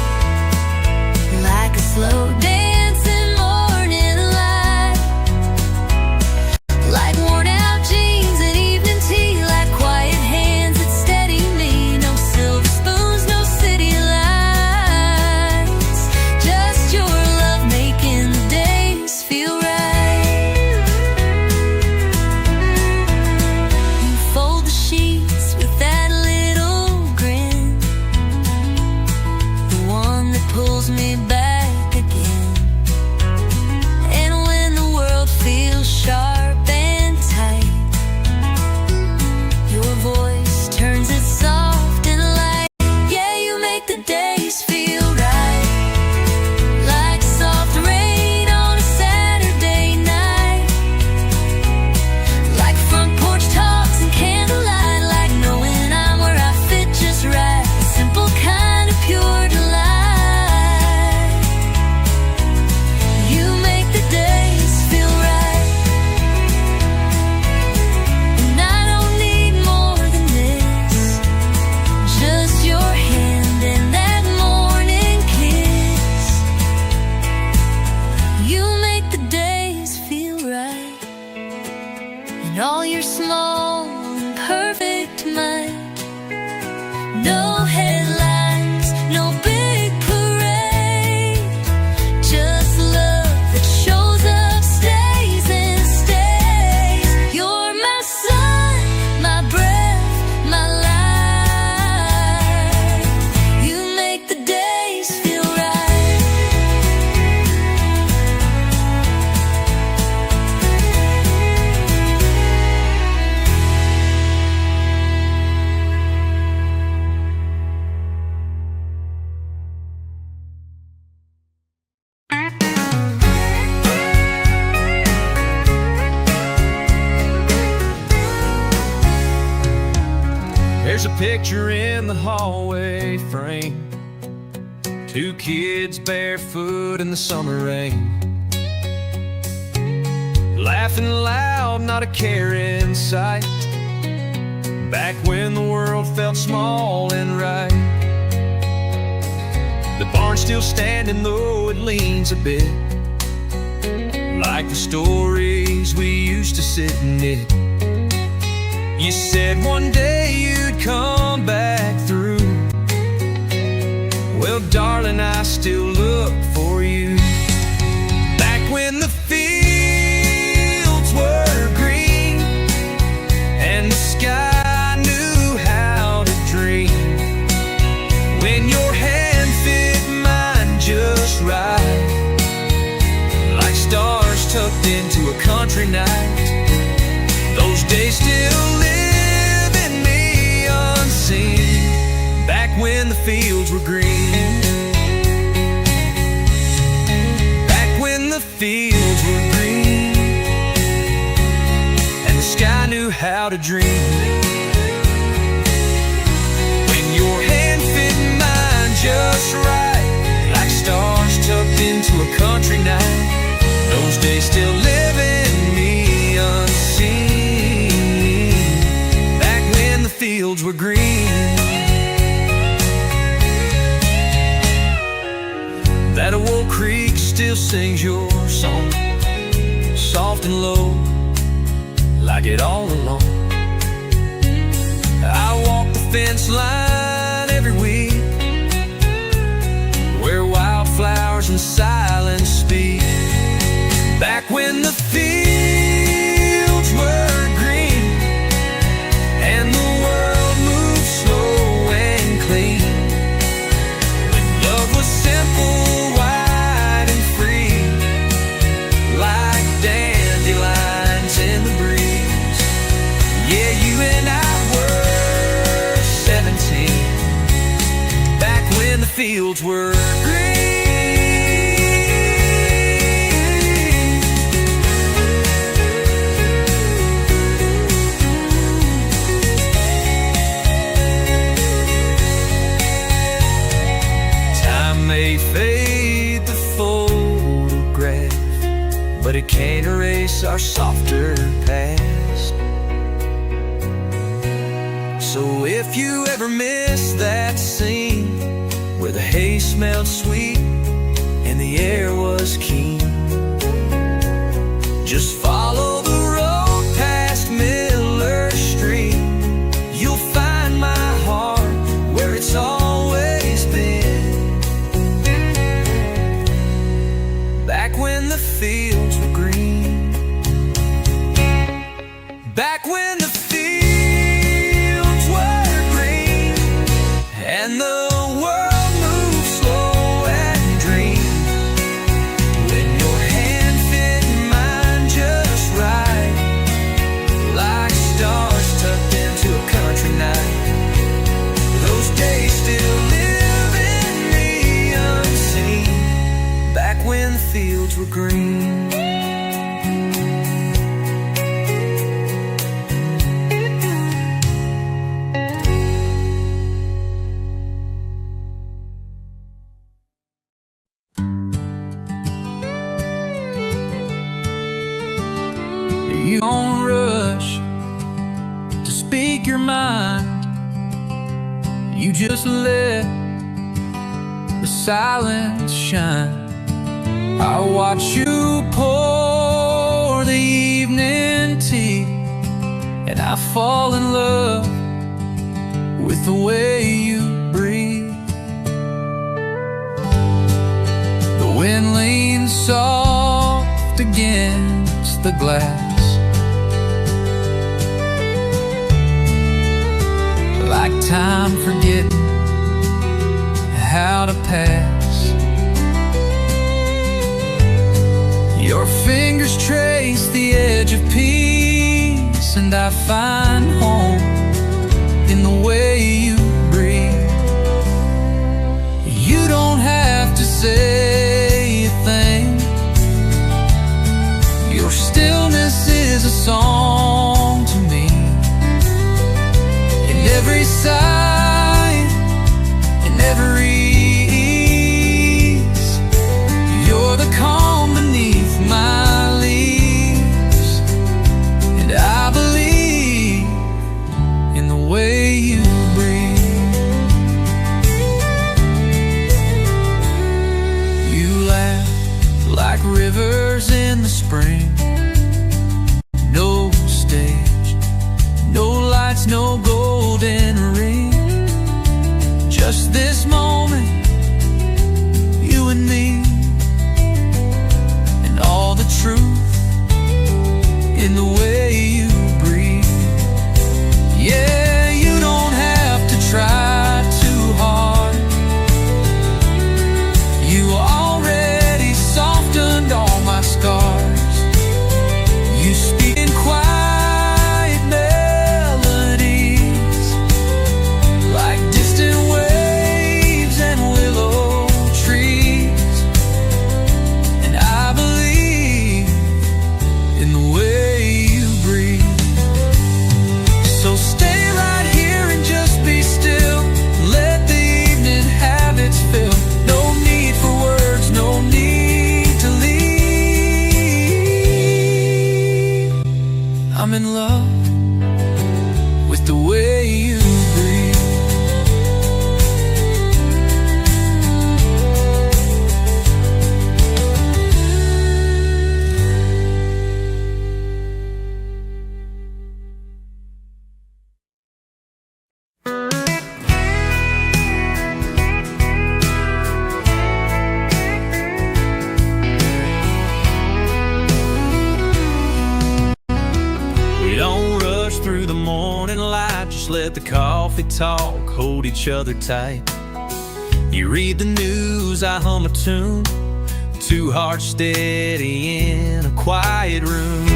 like a slow dancing morning light, like worn out jeans and evening tea, like quiet hands that steady me. No silver spoons, no city lights, just your love making the days feel right. Pulls me back again, and when the world feels sharp and tight, your voice turns it soft and light. Yeah, you make the days feel right, like soft rain on a Saturday night, like front porch talks and candlelight, like knowing I'm where I fit just right. A simple kind of pure delight. All your small and perfect might. No headlines, no big parade, just love that shows up, stays and stays. You're my sun, my breath, my life. You make the days feel right. There's a picture in the hallway frame, two kids barefoot in the summer rain, laughing loud, not a care in sight, back when the world felt small and right. The barn's still standing though it leans a bit, like the stories we used to sit and knit. You said one day you'd come back through. Well, darling, I still look for you. Back when the fields days still live in me unseen. Back when the fields were green. Back when the fields were green and the sky knew how to dream. When your hand fit mine just right, like stars tucked into a country night. Those days still live in me unseen. Back when the fields were green. That old creek still sings your song, soft and low, like it all along. I walk the fence line every week, where wildflowers and silence speak. Back when the fields were green and the world moved slow and clean. When love was simple, wide and free, like dandelions in the breeze. Yeah, you and I were 17, back when the fields were green. May fade the photograph, but it can't erase our softer past. So if you ever miss that scene where the hay smelled sweet and the air was keen, just follow the road past Miller Street. You'll find my heart where it's always been. Back when the fields were green. Back when the fields were green and the world moved slow and dream. When your hand fit mine just right, like stars tucked into a country night. Those days still live in me unseen. Back when the fields were green. You don't rush to speak your mind. You just let the silence shine. I watch you pour the evening tea, and I fall in love with the way you breathe. The wind leans soft against the glass, like time forgetting how to pass. Your fingers trace the edge of peace, and I find home in the way you breathe. You don't have to say a thing. Your stillness is a song to me. In every sigh, in every ease, you're the calm beneath my leaves. And I believe in the way you breathe. You laugh like rivers in the spring. No stage, no lights, no golden ring. Just this moment, you and me, and all the truth in the way you breathe. Yeah, you don't have to try too hard. You already softened all my scars. let the coffee talk, hold each other tight. You read the news, I hum a tune, two hearts steady in a quiet room.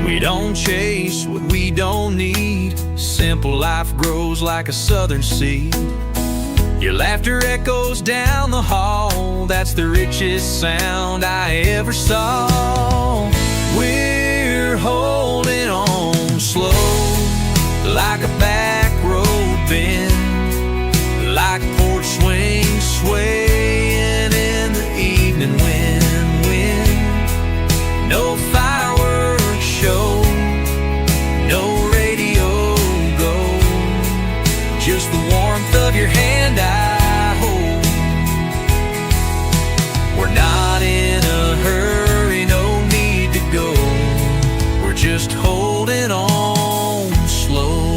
We don't chase what we don't need. Simple life grows like a southern seed. Your laughter echoes down the hall. That's the richest sound I ever saw. We're holding on slow, like a back road bend, like porch swings swaying in the evening wind. No fireworks show, no radio go, just the warmth of your hand I hold. We're not in a hurry, no need to go. We're just holding on slow.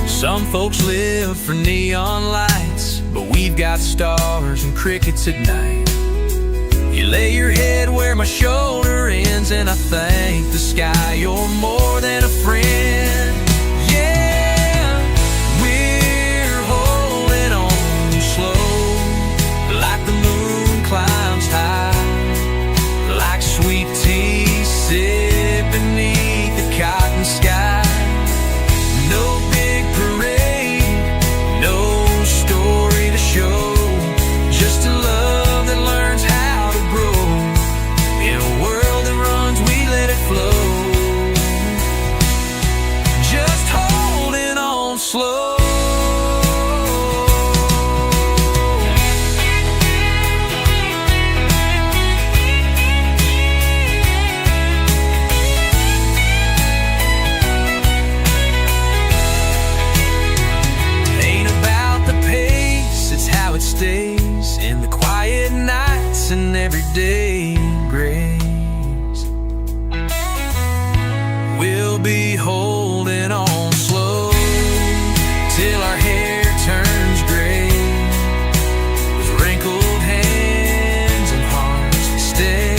Some folks live for neon lights, but we've got stars and crickets at night. You lay your head where my shoulder ends, and I thank the sky you're more than a friend. Yeah, we're holding on slow, like the moon climbs high, like sweet tea sipped beneath the cotton sky. No big parade, no story to show, just a love that learns how to grow. In a world that runs, we let it flow. Just holding on slow. Ain't about the pace, it's how it stays in the quiet nights and everyday grace. We'll be holding on slow till our hair turns gray, with wrinkled hands and hearts that stay.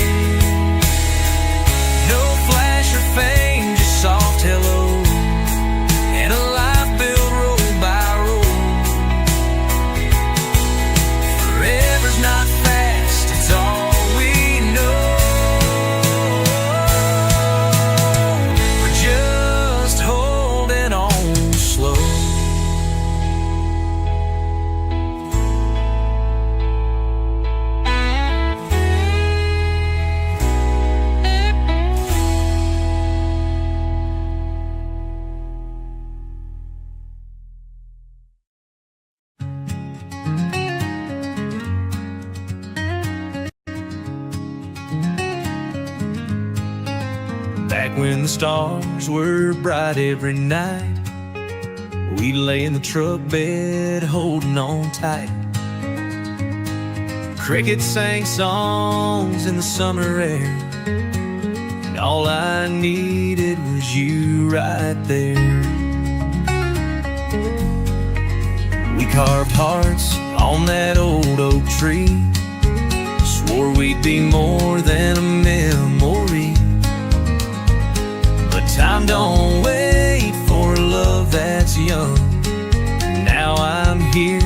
No flash or fame, just soft hello, and a life built roll by roll. Forever's not fast, it's all we know. We're just holding on slow. Back when the stars were bright every night, we lay in the truck bed holding on tight. Crickets sang songs in the summer air, and all I needed was you right there. We carved hearts on that old oak tree, swore we'd be more than a memory. But time don't wait for a love that's young. Now I'm here,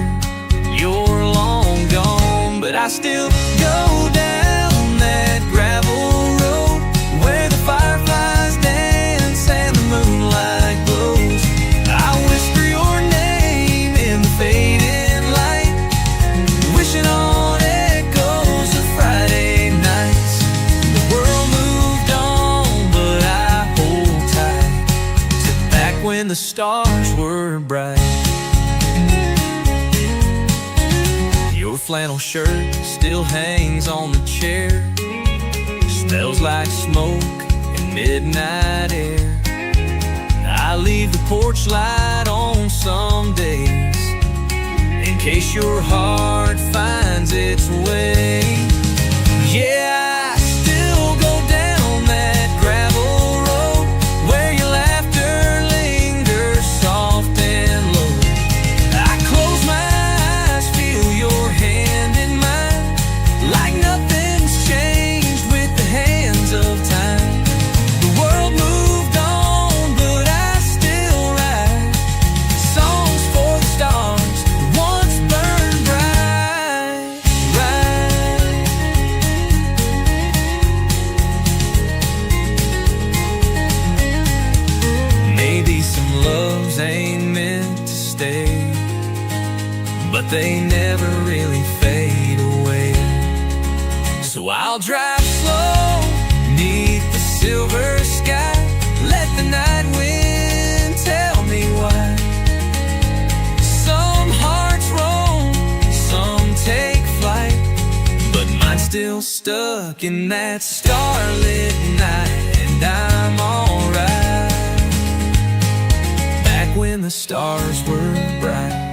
you're long gone, but I still go down that gravel road where the fireflies dance and the moonlight glows. I whisper your name in the fading light, wishing on echoes of Friday nights. The world moved on, but I hold tight to back when the stars were bright. Your flannel shirt still hangs on the chair, smells like smoke and midnight air. I leave the porch light on some days, in case your heart finds its way. Yeah, I still go down that gravel road where your laughter lingers soft and low. I close my eyes, feel your hand in mine, like nothing's changed. loves ain't meant to stay, but they never really fade away. So I'll drive slow, neath the silver sky, let the night wind tell me why. Some hearts roam, some take flight, but mine's still stuck in that starlit night. And I'm alright, back when the stars were bright.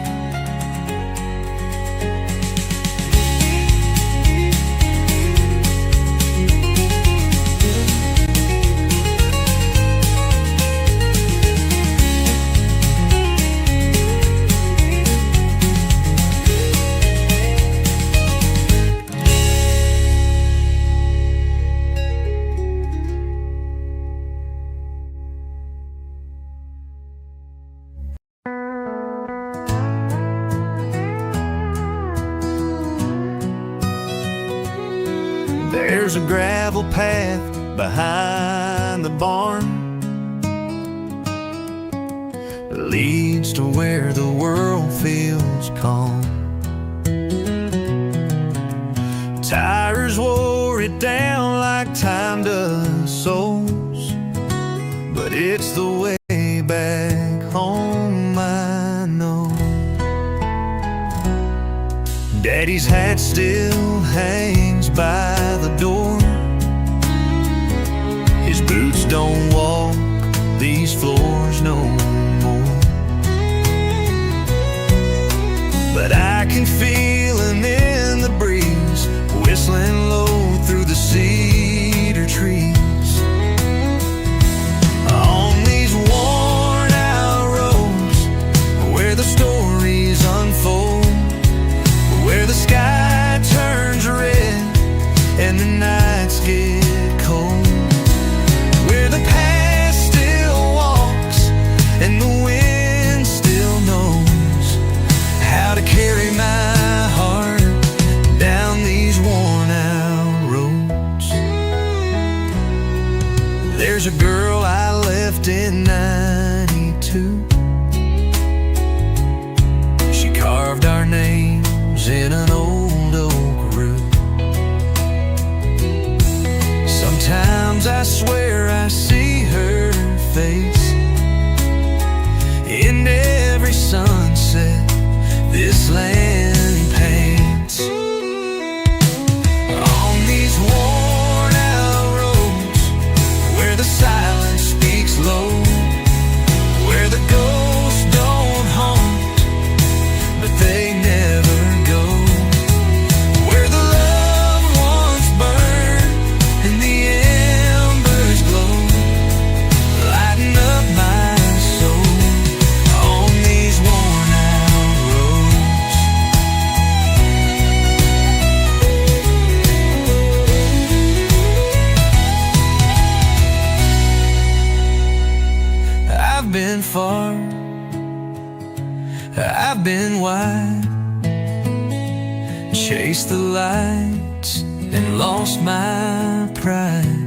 There's a gravel path behind the barn that leads to where the world feels calm. Tires wore it down like time does souls, but it's the way back home, I know. Daddy's hat still hangs by the door. His boots don't walk these floors no more, but I can feel him in the breeze, whistling low through the cedar trees. On these worn out roads where the stories unfold, where the sky turns red and the nights get cold, where the past still walks and the wind still knows how to carry my heart down these worn out roads. There's a girl I left in '92. She carved our names in an old oak root. Sometimes I swear I see her face in every sunset this land paints. On these worn out roads where the silence speaks low, where the ghosts don't haunt but they never go, where the loved ones burn and the embers glow, lighting up my soul on these worn out roads. I've been far, I've been wide, chased the lights and lost my pride,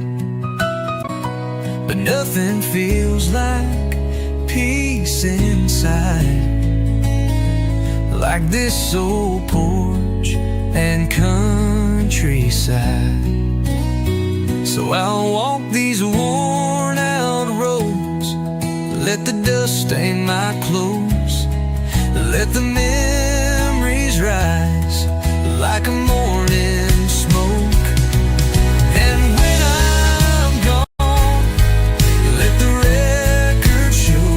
but nothing feels like peace inside like this old porch and countryside. So I'll walk these worn out roads, let the dust stain my clothes, let the memories rise like a morning smoke. And when I'm gone, let the record show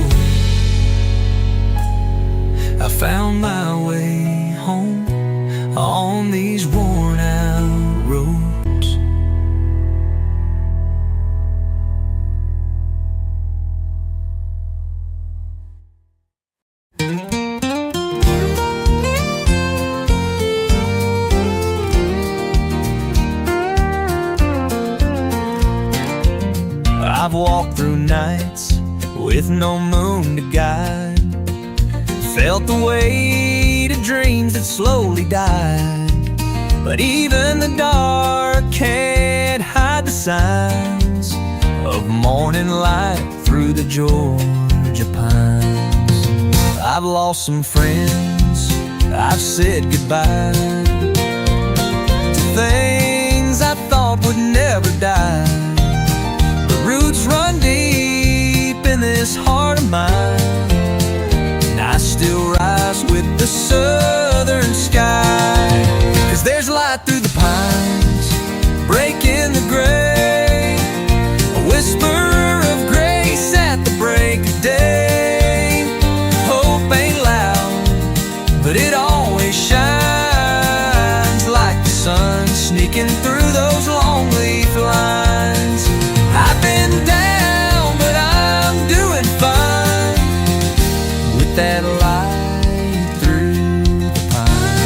I found my way home on these worn out roads. I've walked through nights with no moon to guide, felt the weight of dreams that slowly died, but even the dark can't hide the signs of morning light through the Georgia pines. I've lost some friends, I've said goodbye to things I thought would never die. The roots run deep in this heart of mine, and I still rise with the southern sky. 'Cause there's light through the pines, breaking the gray, a whisper of grace at the break of day. Hope ain't loud, but it always shines like the sun sneaking through those long leaf lines. I've been down, but I'm doing fine with that light through the pine.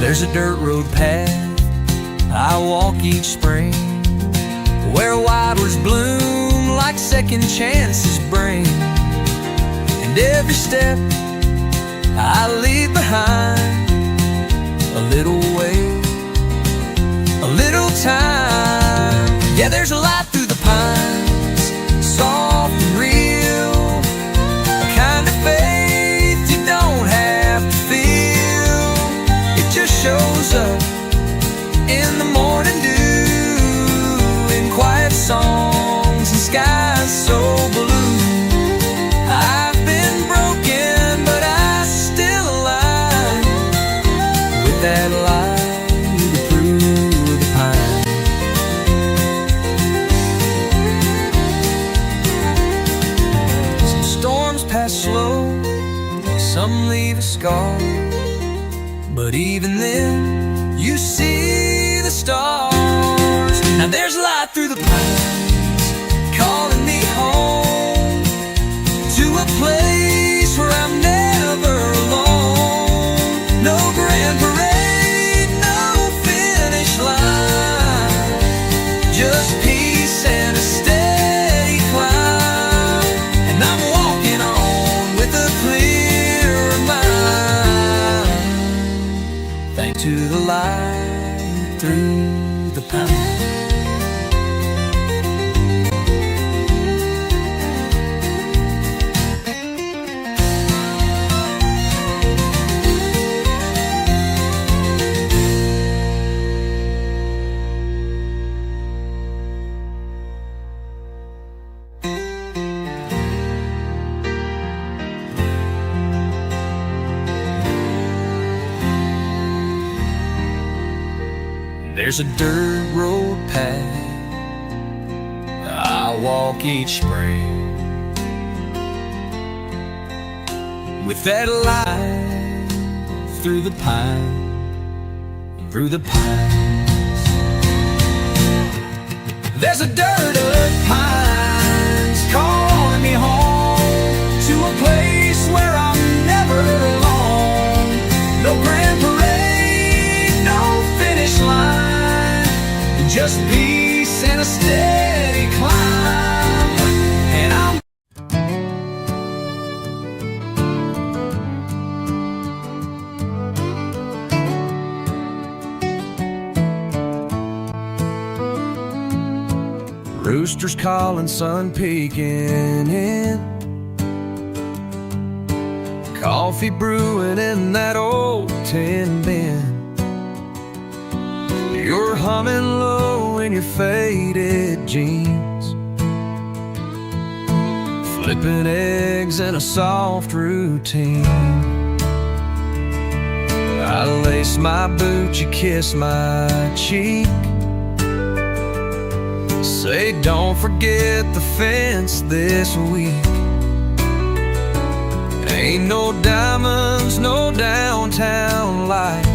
There's a dirt road path I walk each spring, where wilders bloom like second chances bring. And every step I leave behind, a little way, a little time. Yeah, there's a light through the pines, soft and real, a kind of faith you don't have to feel. It just shows up in the morning dew, in quiet songs and skies so blue. I've been broken, but I'm still alive with that light through the pine. Some storms pass slow, some leave a scar, but even then you see the stars. Now there's light through the pines, calling me home to a place where I'm never alone. No grand parade, no finish line, just peace and a steady climb. And I'm walking on with a clear mind, thanks to the light through the pine. There's a dirt road path I walk each spring, with that light through the pine, through the pines. There's a dirt of pines calling me home to a place where I'm never alone. No grand parade, no finish line, just peace and a steady climb. And I'm roosters calling, sun peeking in, coffee brewing in that old tin bin. You're humming low in your faded jeans, flipping eggs in a soft routine. I lace my boot, you kiss my cheek, say don't forget the fence this week. Ain't no diamonds, no downtown life,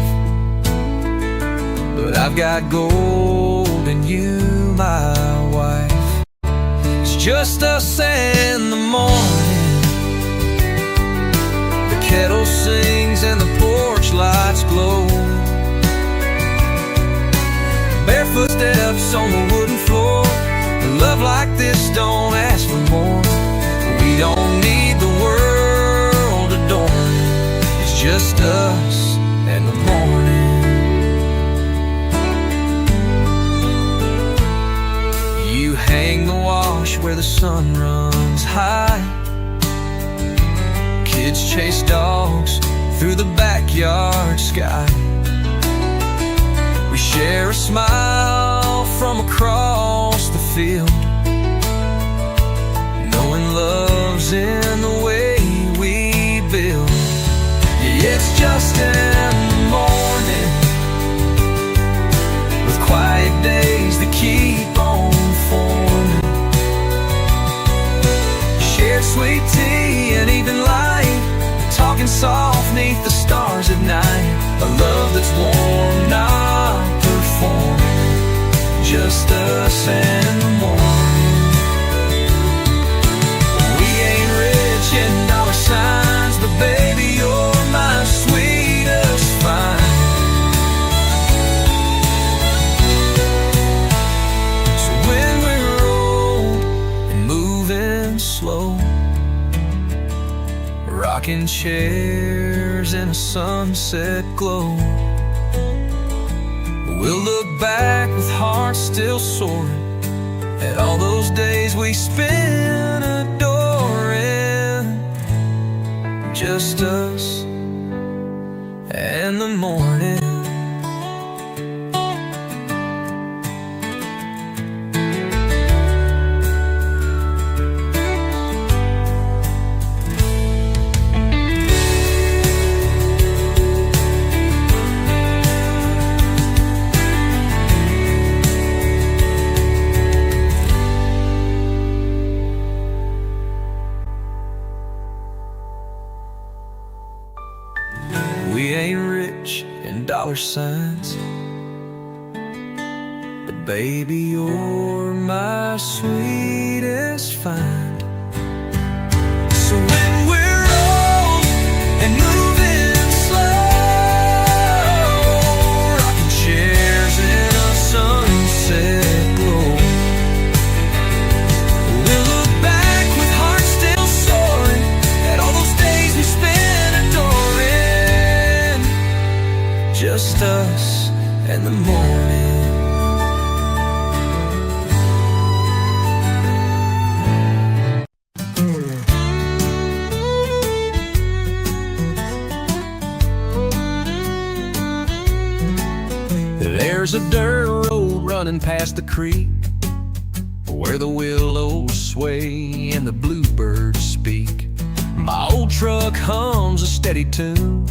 but I've got gold in you, my wife. It's just us and the morning, the kettle sings and the porch lights glow. Barefoot steps on the wooden floor, a love like this don't ask for more. We don't need the world adorning, it's just us and the morning. You hang the wash where where the sun runs high. Kids chase dogs through the backyard sky. We share a smile from across the field, knowing love's in the way we build. Yeah, it's just in the morning, with quiet days that keep on forming. Shared sweet tea and even light, talking soft neath the stars at night. A love that's warm, not performing, just us and the morning. We ain't rich in dollar signs, but baby, you're my sweetest find. So when we're old and moving slow, rocking chairs in a sunset glow, we'll look back with hearts still soaring at all those days we spent adoring, just us and the morning. We ain't rich in dollar signs, but baby, you're my sweetest find. So when we're old and moving slow, rocking chairs in a sunset glow, we'll look back with hearts still soaring at all those days we spent adoring, just us and the morning. There's a dirt road running past the creek, where the willows sway and the bluebirds speak. My old truck hums a steady tune,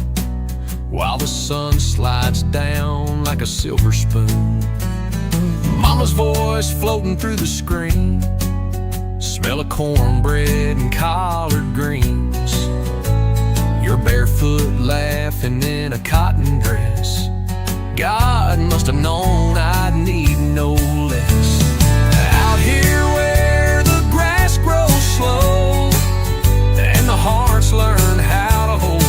while the sun slides down like a silver spoon. Mama's voice floating through the screen, smell of cornbread and collard greens. Your barefoot laughing in a cotton dress, God must have known I'd need no less. Out here where the grass grows slow and the hearts learn how to hold,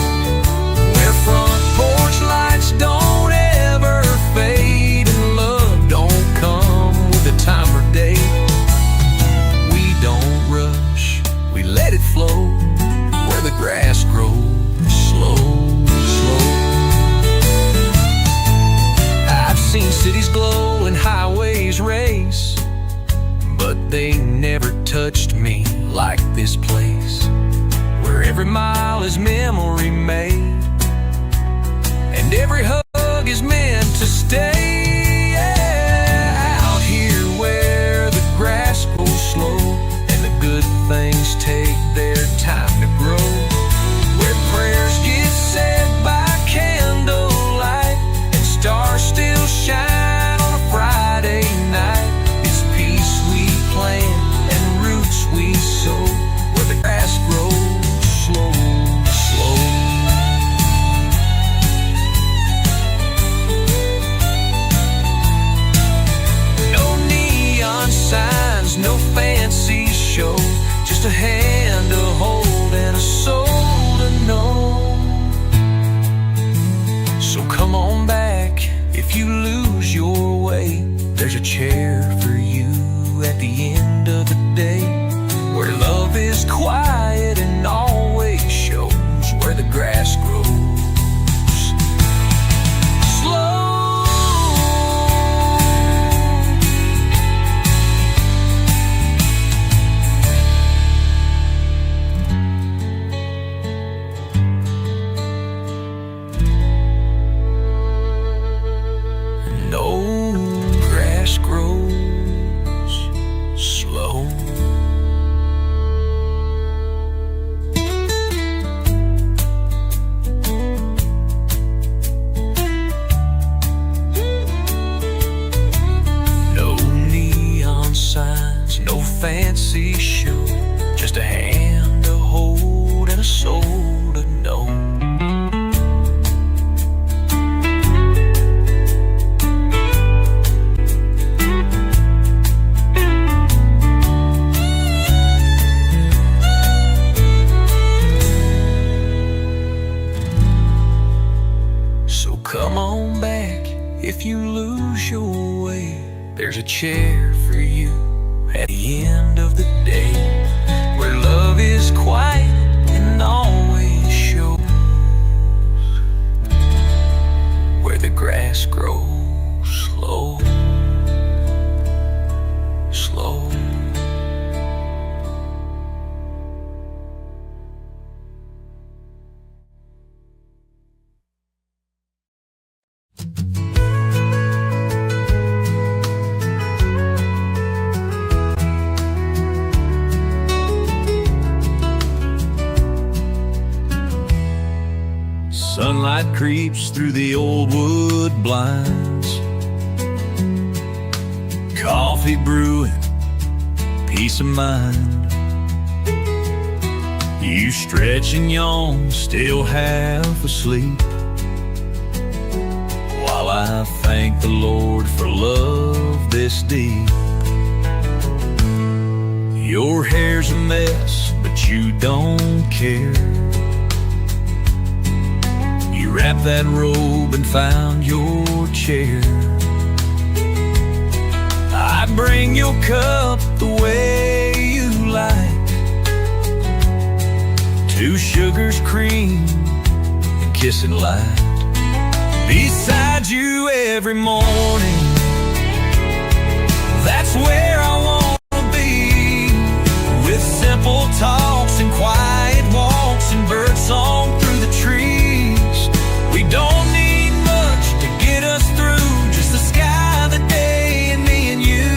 where front porch lights don't ever fade and love don't come with a time or day. We don't rush, we let it flow, where the grass grows slow, slow. I've seen cities glow and highways race, but they never touched me like this place, where every mile is memory made and every hug is meant to stay. Yeah, out here where the grass grows slow and the good things take their time to grow, where prayers get said by candlelight and stars still shine on a Friday night. It's peace we plant and roots we sow, where the grass grows slow, slow. No neon signs, no fancy show, just a hand to hold and a soul to know. So come on back if you lose your way, there's a chair for you at the end of the day, where love is quiet and always shows, where the grass grows slow. chair for you at the end of the day, where love is quiet and always shows, where the grass grows slow, slow. Sunlight creeps through the old wood blinds, coffee brewing, peace of mind. You stretch and yawn, still half asleep, while I thank the Lord for love this deep. Your hair's a mess, but you don't care. You wrapped that robe and found your chair. I bring your cup the way you like, 2 sugars, cream, and kissing light. Beside you every morning, that's where I wanna be, with simple talks and quiet walks and birdsong through the trees. We don't need much to get us through, just the sky, the day, and me and you.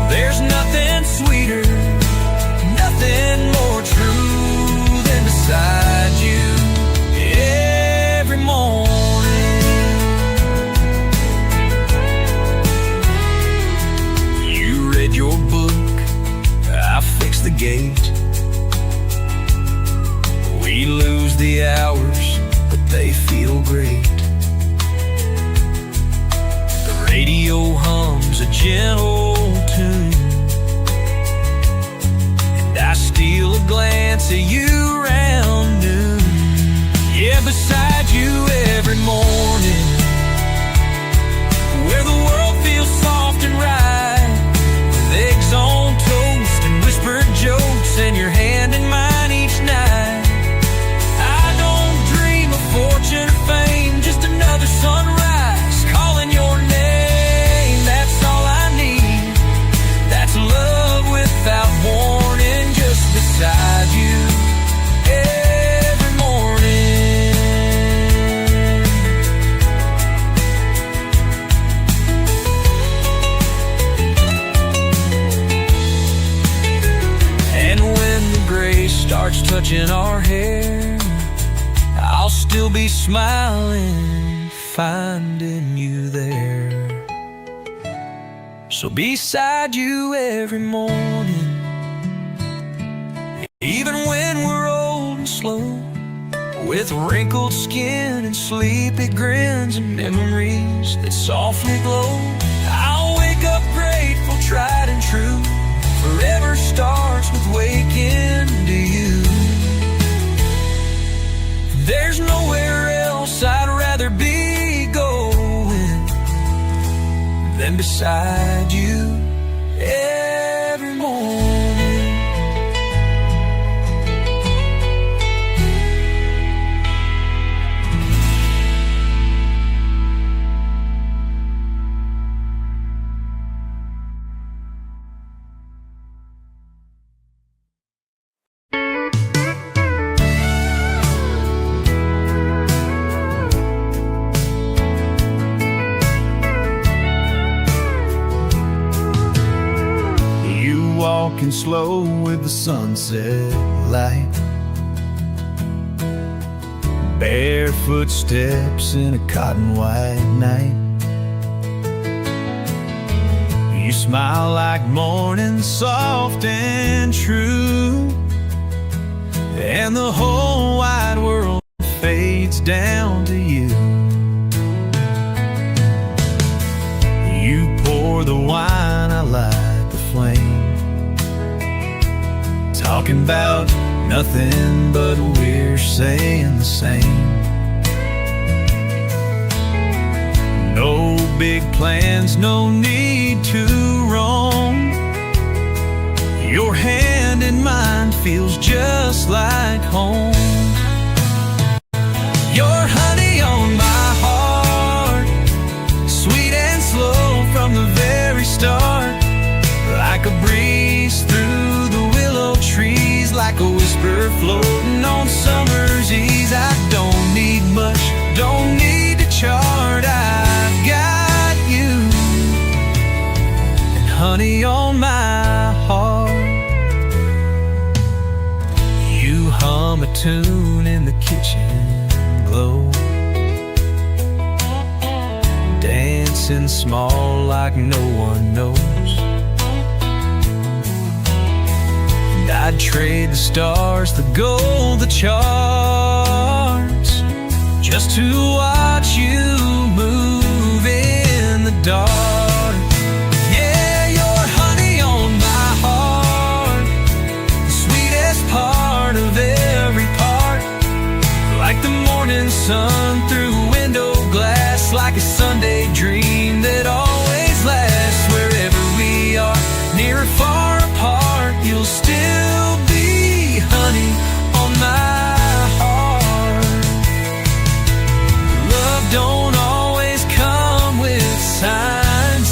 There's nothing sweeter, nothing more true than beside you every morning. You read your book, I fixed the gate. We lose the hours, they feel great. The radio hums a gentle tune, and I steal a glance at you round noon. Yeah, beside you every morning, where the world feels soft and right, with eggs on toast and whispered jokes, and your hand in mine each night. Fortune or fame, just another sunrise calling your name. That's all I need. That's love without warning, just beside you every morning. And when the gray starts touching our hair, I'll still be smiling, finding you there. So beside you every morning, even when we're old and slow, with wrinkled skin and sleepy grins and memories that softly glow, I'll wake up grateful, tried and true. Forever starts with waking to you. There's nowhere else I'd rather be going than beside you every morning. Walking slow with the sunset light, bare footsteps in a cotton white night. You smile like morning, soft and true, and the whole wide world fades down to you. You pour the wine, I light the flame, talking about nothing, but we're saying the same. No big plans, no need to Your hand in mine feels just like home. Your honey on my heart, sweet and slow from the very start. Like a breeze through the willow trees, like a whisper floating on summer's ease. I don't need much, don't need to chart, I've got you and honey on my heart. You hum a tune in the kitchen glow, dancing small like no one knows. I'd trade the stars, the gold, the charts, just to watch you move in the dark. Yeah, you're honey on my heart, the sweetest part of every part. Like the morning sun through window glass, like a Sunday dream that always lasts. Wherever we are, near or far apart, you'll still be honey on my heart. Love don't always come with signs.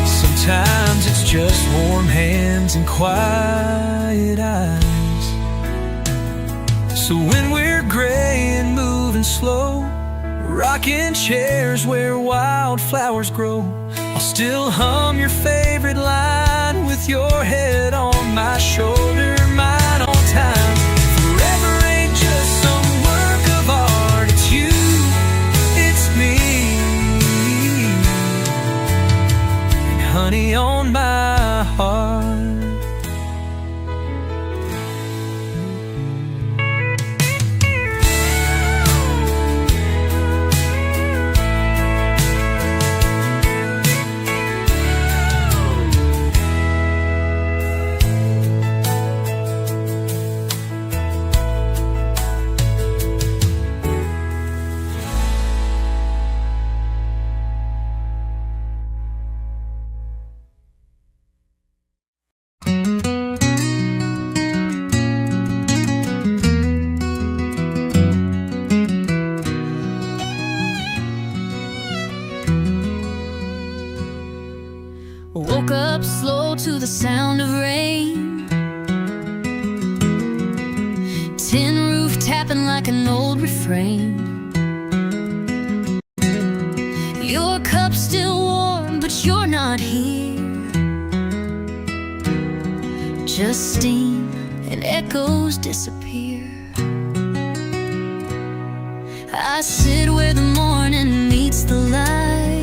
Sometimes it's just warm hands and quiet eyes. So when we're gray and moving slow, rocking chairs where wildflowers grow, I'll still hum your favorite line with your head on my shoulder, mine on time. Forever ain't just some work of art, it's you, it's me, and honey on my heart. Woke up slow to the sound of rain, tin roof tapping like an old refrain. Your cup's still warm, but you're not here. Just steam and echoes disappear. I sit where the morning meets the light,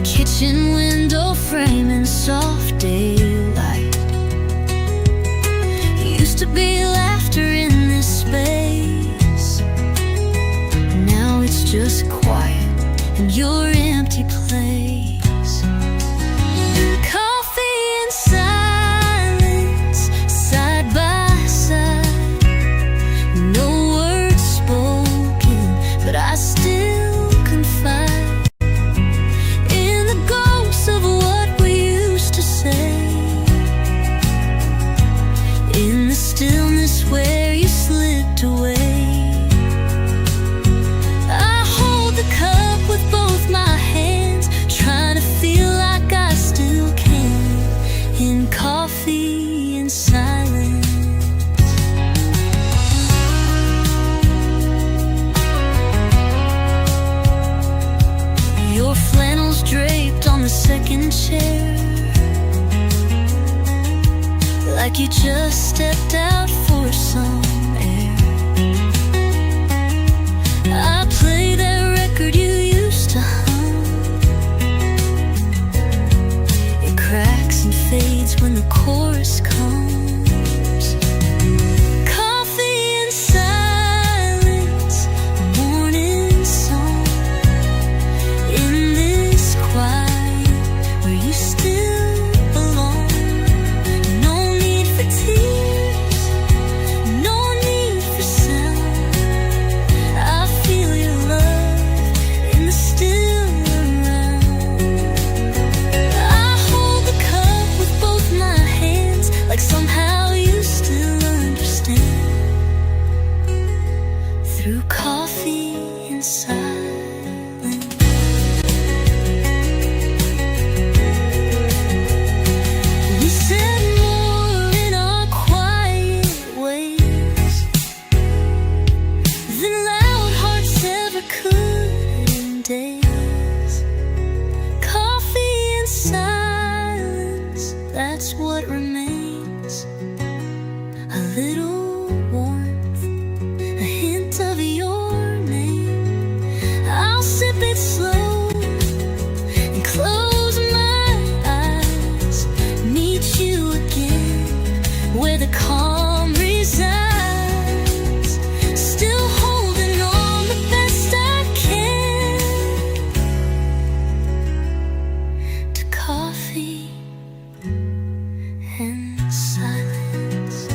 kitchen window framing soft daylight. Used to be laughter in this space, now it's just quiet in your empty place. Coffee and silence, side by side. No words spoken, but I still confide in the ghosts of what we used to say. In the stillness where you slipped away, I hold the cup with both my hands, trying to feel like I still can, in coffee and silence. Your flannel's draped on the second chair, like you just stepped out for some air. I play that record you used to hum. It cracks and fades when the chorus comes. Coffee and silence, morning song. In this quiet where you still belong. No need for tears, no need for sound. I feel your love in the still around. I hold what remains. A little warmth, a hint of your name. I'll sip it slow and close my eyes. Meet you again where the calm resides. Still holding on the best I can to coffee and silence.